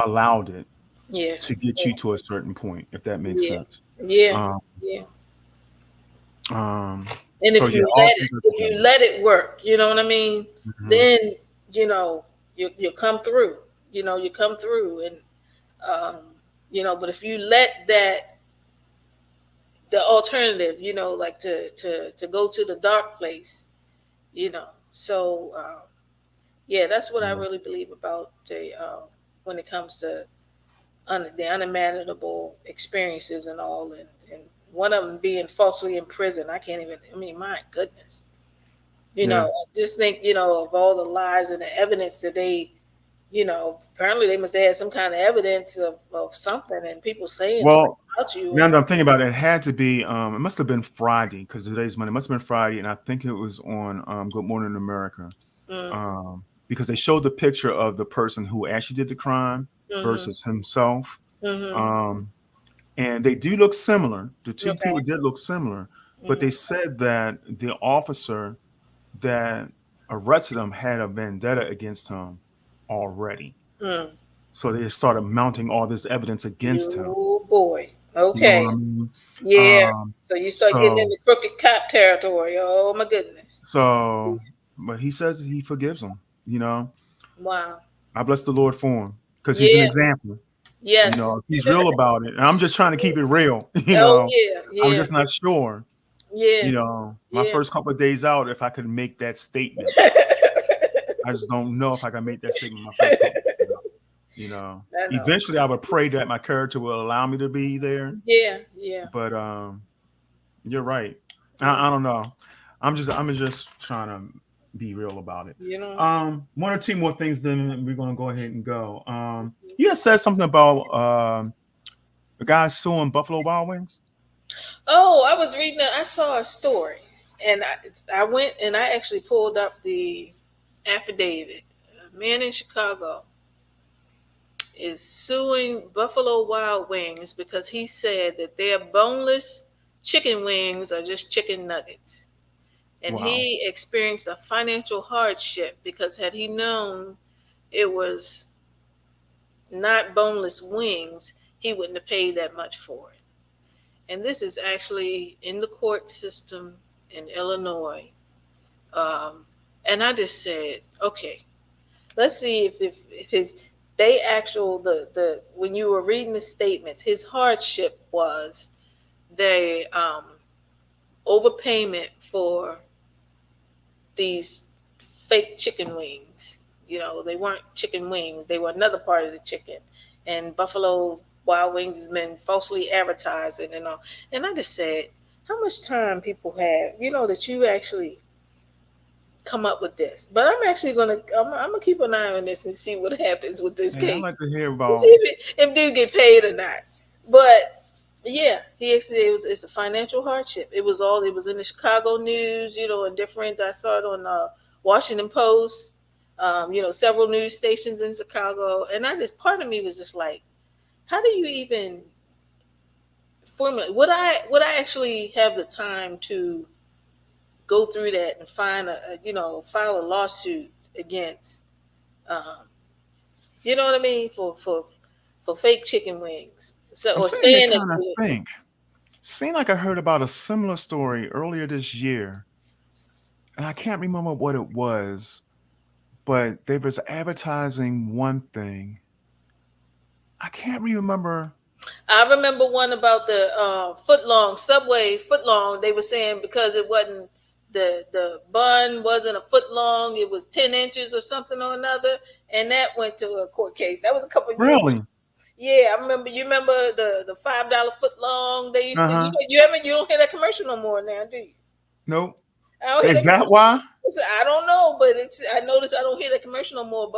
allowed it Yeah, to get you to a certain point, if that makes yeah, sense. yeah, Um, yeah. um, And so if yeah, you all let it, things are if you together. let it work, you know what I mean? Hmm. Then you come through. You come through, and um, But if you let the alternative, like to go to the dark place, So yeah, that's what I Yeah. really believe about the when it comes to the unimaginable experiences and all, and one of them being falsely in prison. I can't even. I mean, my goodness. Yeah. I just think of all the lies and the evidence that apparently they must have had some kind of evidence of something and people saying stuff Well, about you now and that I'm thinking about it, it had to be. It must have been Friday because today's Monday. It must have been Friday, and I think it was on Good Morning America. mm, Because they showed the picture of the person who actually did the crime mm-hmm, versus himself. mm-hmm. Um, and they do look similar. The two Okay. people did look similar, but they Mm, said that the officer that arrested him had a vendetta against him already. mm. So they started mounting all this evidence against him. You boy. You know Okay. what I mean? Yeah. Um, So you start getting so into crooked cop territory. Oh my goodness. so but he says that he forgives him. Wow. I bless the Lord for him because he's an Yeah. example. Yes. He's real about it. And I'm just trying to keep it real. Oh yeah. I'm Yeah. just not sure. Yeah. My Yeah. first couple of days out, if I could make that statement. I just don't know if I can make that statement my first couple of days out. I know. Eventually I would pray that my character will allow me to be there. Yeah. Yeah. But you're right. Mm. I don't know. I'm just trying to be real about it. You know. One or two more things, then we're gonna go ahead and go. You had said something about the guy suing Buffalo Wild Wings. Oh, I was reading. I saw a story, and I went and I actually pulled up the affidavit. A man in Chicago is suing Buffalo Wild Wings because he said that their boneless chicken wings are just chicken nuggets. And Wow. he experienced a financial hardship because had he known it was not boneless wings, he wouldn't have paid that much for it. And this is actually in the court system in Illinois. And I just said, okay, let's see if his they actual the when you were reading the statements, his hardship was the overpayment for these fake chicken wings. They weren't chicken wings; they were another part of the chicken, and Buffalo Wild Wings has been falsely advertising and all. And I just said, how much time people have, that you actually come up with this. But I'm actually I'm gonna keep an eye on this and see what happens with this Yeah, I'd case. like to hear See about. if dude get paid or not. But yeah, he actually it's a financial hardship. It was in the Chicago news, and different. I saw it on Washington Post, several news stations in Chicago, and I just part of me was just like, how do you even formulate? Would I actually have the time to go through that and find file a lawsuit against, um, you know what I mean, for fake chicken wings, so I'm or sitting here saying trying to that. think. Seemed like I heard about a similar story earlier this year, and I can't remember what it was, but they was advertising one thing. I can't remember. I remember one about the foot long Subway foot long. They were saying because it wasn't the bun wasn't a foot long, it was 10 inches or something or another, and that went to a court case. That was a couple of years ago. Really? Yeah, I remember. You remember the $5 foot long? They used Uh to. huh. You don't hear that commercial no more now, do you? Nope. I don't hear Is that that commercial. why? I don't know, but I noticed I don't hear that commercial no more.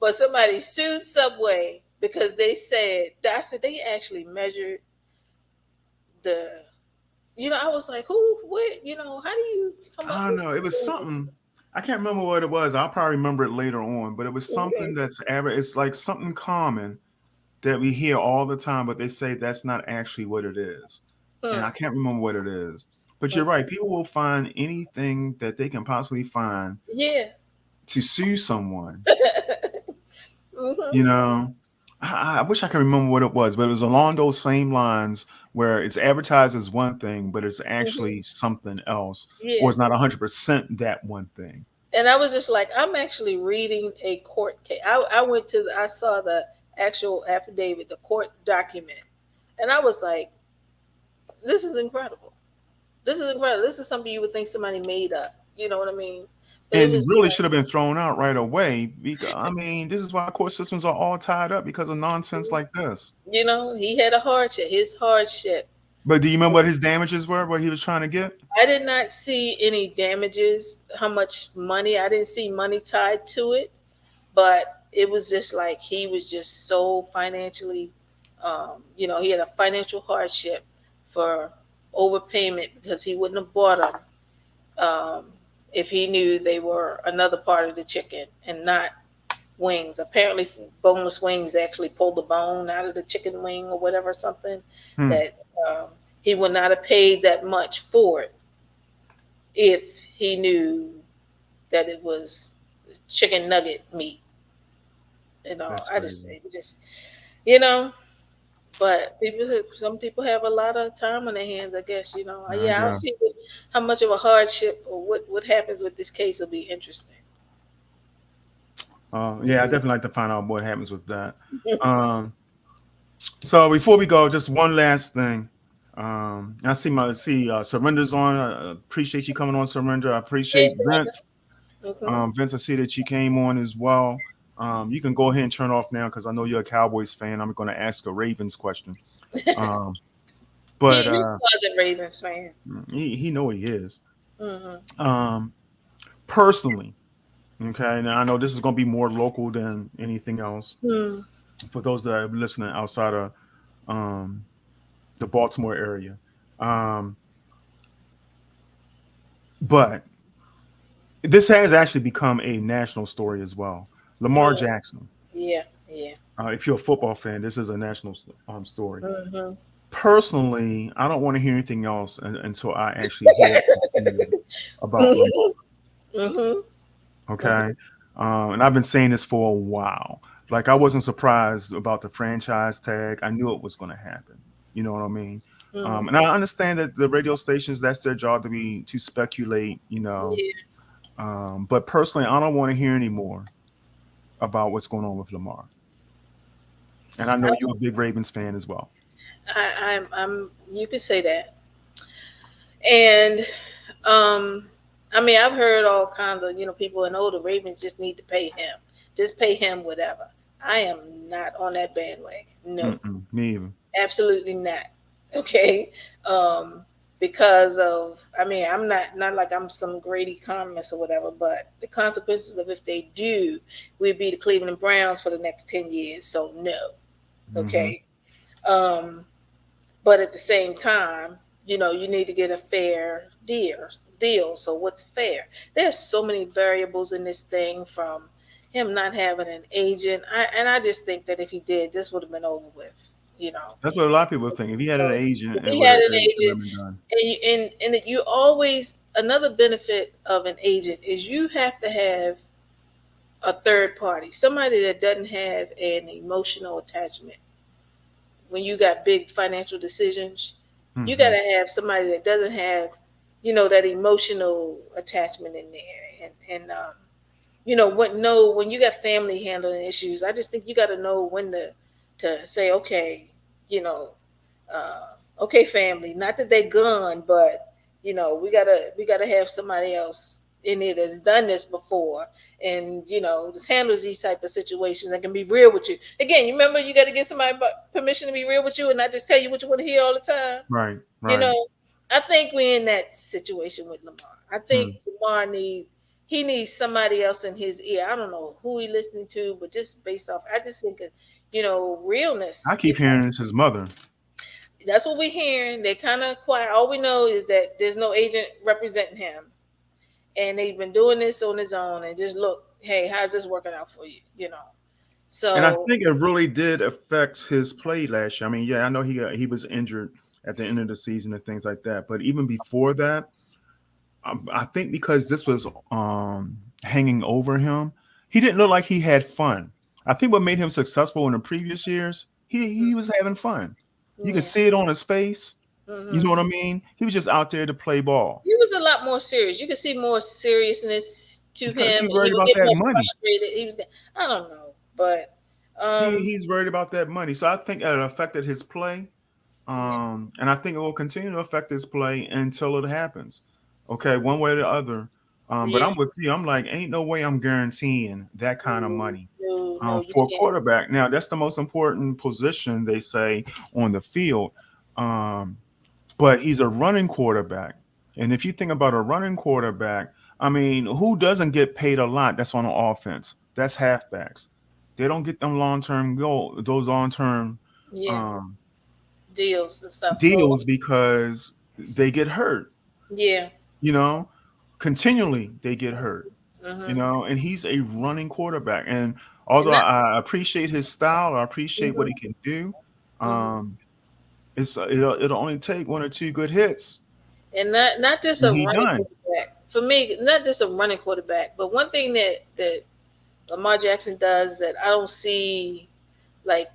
But somebody sued Subway because they said they actually measured the. I was like, who? What? How do you come up I don't with? know. It was something. I can't remember what it was. I'll probably remember it later on. But it was something Okay. that's ever. It's like something common that we hear all the time, but they say that's not actually what it is. And I Hmm. can't remember what it is. But you're right. Okay. People will find anything that they can possibly find Yeah. to sue someone. Hmm. You know, I wish I could remember what it was, but it was along those same lines where it's advertised as one thing, but it's Hmm. actually something else, or Yeah. it's not 100% that one thing. And I was just like, I'm actually reading a court case. I went I saw the actual affidavit, the court document, and I was like, this is incredible. This is incredible. This is something you would think somebody made up. You know what I mean? But it And was really like, should have been thrown out right away. Because I mean, this is why court systems are all tied up because of nonsense like this. he had a hardship. His hardship. But do you remember what his damages were? What he was trying to get? I did not see any damages, how much money. I didn't see money tied to it, but it was just like he was just so financially, he had a financial hardship for overpayment because he wouldn't have bought them if he knew they were another part of the chicken and not wings. Apparently, boneless wings actually pulled the bone out of the chicken wing or whatever, something Hmm. that um, he would not have paid that much for it if he knew that it was chicken nugget meat. That's I just, crazy. it just, you know, but some people have a lot of time on their hands, I guess, I Yeah, I'll guess. see how much of a hardship or what happens with this case will be interesting. Yeah, I definitely like to find out what happens with that. Um, so before we go, just one last thing. I see Surrender's on. I appreciate you coming on, Surrender. I appreciate Yes, Vince. mm-hmm. Vince, I see that you came on as well. You can go ahead and turn off now because I know you're a Cowboys fan. I'm going to ask a Ravens question. Um, but He was a Ravens fan. he know he is. Mm-hmm. Um, Personally, okay. Now I know this is going to be more local than anything else. Mm. For those that are listening outside of um, the Baltimore area, um, but this has actually become a national story as well. Lamar Mm. Jackson. Yeah, yeah. If you're a football fan, this is a national story. Mm-hmm. Personally, I don't want to hear anything else until I actually hear from you about Lamar. Mm-hmm. Okay. And I've been saying this for a while. Like, I wasn't surprised about the franchise tag. I knew it was going to happen. You know what I mean? Mm-hmm. And I understand that the radio stations, that's their job to speculate, Yeah. But personally, I don't want to hear any more about what's going on with Lamar. And I know you're a big Ravens fan as well. I'm. You could say that, and I mean, I've heard all kinds of people and the Ravens just need to pay him, just pay him whatever. I am not on that bandwagon. No, Me either. absolutely not. Okay. Um, because of, I mean, I'm not like I'm some great economist or whatever, but the consequences of if they do, we'd be the Cleveland Browns for the next 10 years. So no. Hmm. Okay. Um, but at the same time, you need to get a fair deal. So what's fair? There's so many variables in this thing, from him not having an agent. And I just think that if he did, this would have been over with. You know, That's what a lot of people think. If he had an agent, if he had an it would agent, have been done. and you always, another benefit of an agent is you have to have a third party, somebody that doesn't have an emotional attachment. When you got big financial decisions, you got Hmm. to have somebody that doesn't have, that emotional attachment in there. When you got family handling issues, I just think you got to know when to say, okay, you know, okay, family. Not that they're gone, but we gotta have somebody else in it that's done this before, and just handles these type of situations and can be real with you. Again, you remember, you got to get somebody permission to be real with you and not just tell you what you want to hear all the time. Right, You right. know, I think we're in that situation with Lamar. I think Hmm. Lamar needs somebody else in his ear. I don't know who he listening to, but just based off, I just think I realness. keep hearing it's his mother. That's what we're hearing. They kind of quiet. All we know is that there's no agent representing him, and they've been doing this on his own. And just look, hey, how's this working out for you? And I So think it really did affect his play last year. I mean, yeah, I know he was injured at the end of the season and things like that. But even before that, I think because this was hanging over him, he didn't look like he had fun. I think what made him successful in the previous years, he was having fun. You could yeah, see it on his face. You know hmm what I mean? He was just out there to play ball he was a lot more serious. You could see more seriousness to because him, he's and he worried would about get that more money. frustrated. I don't know, but He's worried about that money. So I think it affected his play. yeah, And I think it will continue to affect his play until it happens. Okay, one way or the other. But yeah. I'm with you. I'm like, ain't no way I'm guaranteeing that kind of No, money no, no, you for a can't. quarterback. Now, that's the most important position they say on the field. Um, but he's a running quarterback. And if you think about a running quarterback, I mean, who doesn't get paid a lot that's on the offense? That's halfbacks. They don't get them long term goal, those long term Yeah, um, deals and stuff. So deals because they get hurt, yeah, you know, continually they get hurt, hmm and he's a running quarterback. And and although not. I appreciate his style, I appreciate what he hmm can do, hmm um, it'll only take one or two good hits and not just a and he running done. quarterback. For me, not just a running quarterback, but one thing that Lamar Jackson does that I don't see, like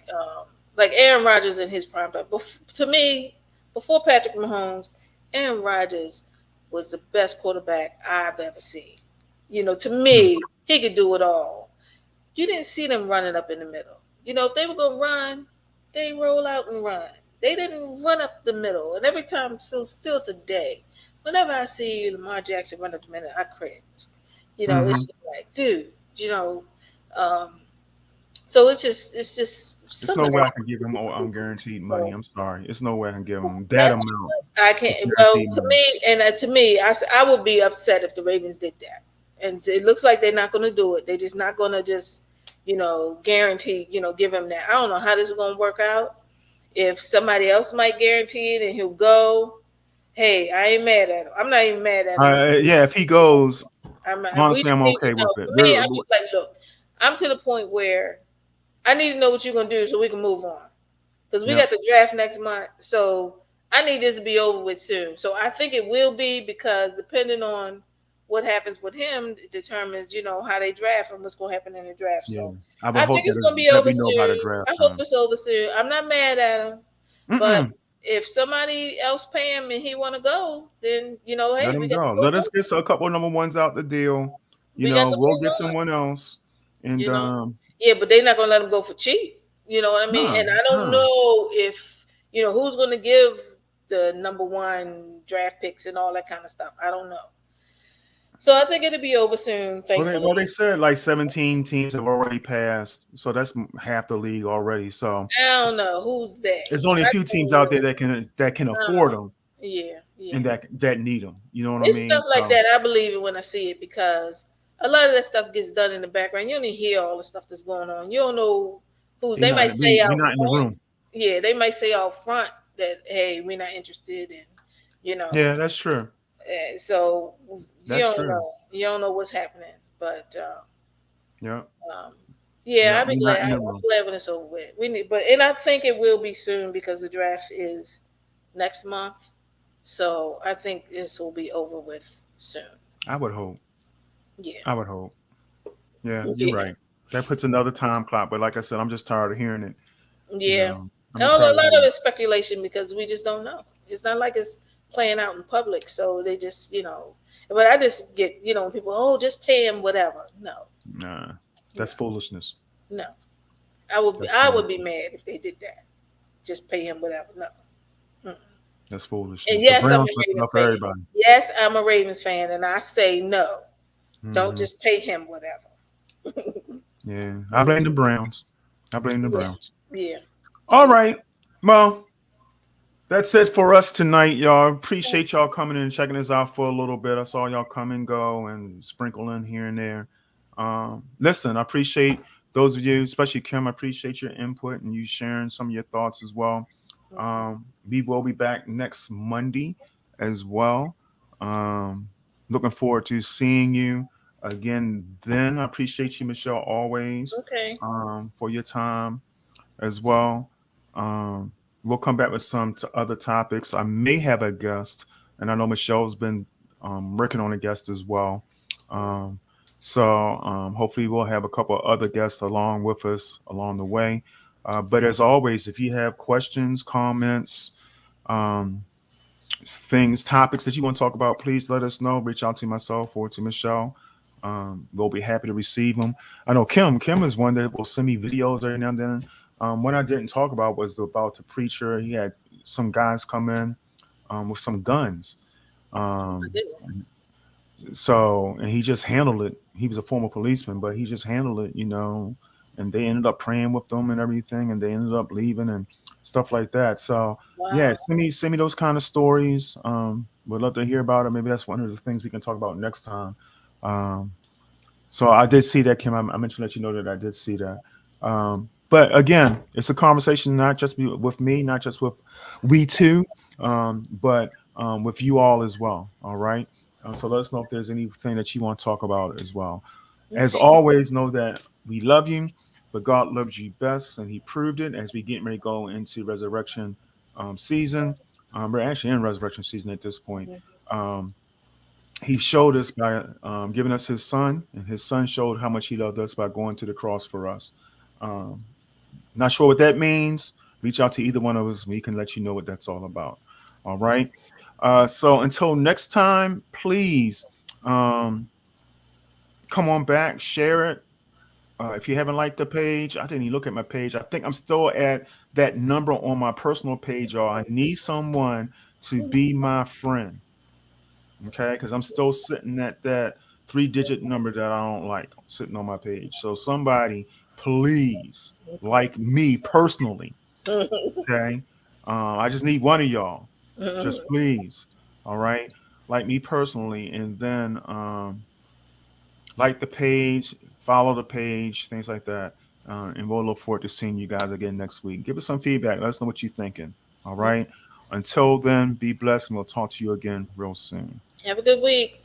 Aaron Rodgers in his prime time. To me, before Patrick Mahomes, Aaron Rodgers was the best quarterback I've ever seen. To Hmm. me, he could do it all. You didn't see them running up in the middle. If they were gonna run, they roll out and run. They didn't run up the middle. And every time, so still today, whenever I see Lamar Jackson run up the middle, I cringe. It's Hmm. just like, dude, um, so it's just There's some no of way that. I can give him unguaranteed money. So I'm sorry. It's no way I can give him that not amount I of can't. Well, guaranteed to money. me, I would be upset if the Ravens did that. And so it looks like they're not going to do it. They're just not going to just guarantee give him that. I don't know how this is going to work out. If somebody else might guarantee it and he'll go, hey, I ain't mad at him. I'm not even mad at him. Yeah, if he goes, We honestly, just I'm need okay with it. for me. I'm just like, look, I'm to the point where I need to know what you're going to do so we can move on, because we Yeah. got the draft next month. So I need this to be over with soon. So I think it will be, because depending on what happens with him determines, how they draft and what's going to happen in the draft. Yeah. So I would I think hope it's going to be that over we know by the soon. draft I hope time. it's over soon. I'm not mad at him, but Mm-mm. if somebody else pay him and he want to go, then Let hey, we him got to go. move Let us on. get a couple of number ones out the deal. We got to We'll move get on. someone else. And You know, yeah, but they're not going to let him go for cheap. You know what I mean? no, And I don't no. know if who's going to give the number one draft picks and all that kind of stuff. I don't know. So I think it'll be over soon, thankfully. Well, they said like 17 teams have already passed, so that's half the league already. So I don't know who's they. there's only a I few teams think, out there that can afford them yeah, and yeah. that need them. You know what I It's mean? stuff like So that. I believe it when I see it because a lot of that stuff gets done in the background. You don't even hear all the stuff that's going on. You don't know who you're they not might say we're out not in the front. room. Yeah, they might say out front that hey, we're not interested in, you know. Yeah, that's true. So you That's don't true. know. You don't know what's happening. But Yeah, um, yeah, yeah, I'll be we're not glad. in I'm the room. glad when it's over with. We need, and I think it will be soon because the draft is next month. So I think this will be over with soon. I would hope. Yeah, I would hope. Yeah, you're yeah, right. That puts another time clock. But like I said, I'm just tired of hearing it. You yeah. know, I'm A just tired of lot of hearing it's speculation because we just don't know. It's not like it's playing out in public, so they just, you know. But I just get, you know, people, oh, just pay him whatever. No, it. Nah, no, that's foolishness. no. That's I would be foolishness. mad if they did that. Just pay him whatever. No. Mm-mm. That's And foolishness. The yes, I'm Browns a messing Ravens up fan. everybody. Yes, I'm a Ravens fan, and I say no. Don't Hmm. just pay him whatever. Yeah, I blame the Browns. I blame the Yeah, Browns. yeah. All right. Well, that's it for us tonight, y'all. Appreciate y'all coming in and checking us out for a little bit. I saw y'all come and go and sprinkle in here and there. Listen, I appreciate those of you, especially Kim. I appreciate your input and you sharing some of your thoughts as well. We will be back next Monday as well. Um, Looking forward to seeing you again then. I appreciate you, Michelle, always Okay. for your time as well. Um, we'll come back with some other topics. I may have a guest, and I know Michelle's been working on a guest as well. Um, so hopefully we'll have a couple of other guests along with us along the way. But as always, if you have questions, comments, um, things, topics that you want to talk about, please let us know. Reach out to myself or to Michelle. We'll be happy to receive them. I know Kim is one that will send me videos every now and then. What I didn't talk about was about the preacher. He had some guys come in with some guns. My Um, goodness. and he just handled it. He was a former policeman, but he just handled it, and they ended up praying with them and everything, and they ended up leaving and stuff like that. So yeah, Wow. send me those kind of stories. Would love to hear about it. Maybe that's one of the things we can talk about next time. Um, so I did see that, Kim. I mentioned that you know that I did see that. But again, it's a conversation not just with me, not just with we two, but with you all as well. All right. So let us know if there's anything that you want to talk about as well. As Okay. always, know that we love you, but God loves you best, and He proved it as we get ready to go into resurrection season. We're actually in resurrection season at this point. Um, he showed us by giving us his son, and his son showed how much he loved us by going to the cross for us. Um, Not sure what that means. Reach out to either one of us. We can let you know what that's all about. All right. So until next time, please um, come on back, share it. If you haven't liked the page, I didn't even look at my page. I think I'm still at that number on my personal page, y'all. I need someone to be my friend. Okay, because I'm still sitting at that three-digit number that I don't like sitting on my page. So somebody, please, like me personally. Okay, I just need one of y'all. Just please, all right, like me personally, and then like the page, follow the page, things like that. And we'll look forward to seeing you guys again next week. Give us some feedback. Let us know what you're thinking. All right. Until then, be blessed, and we'll talk to you again real soon. Have a good week.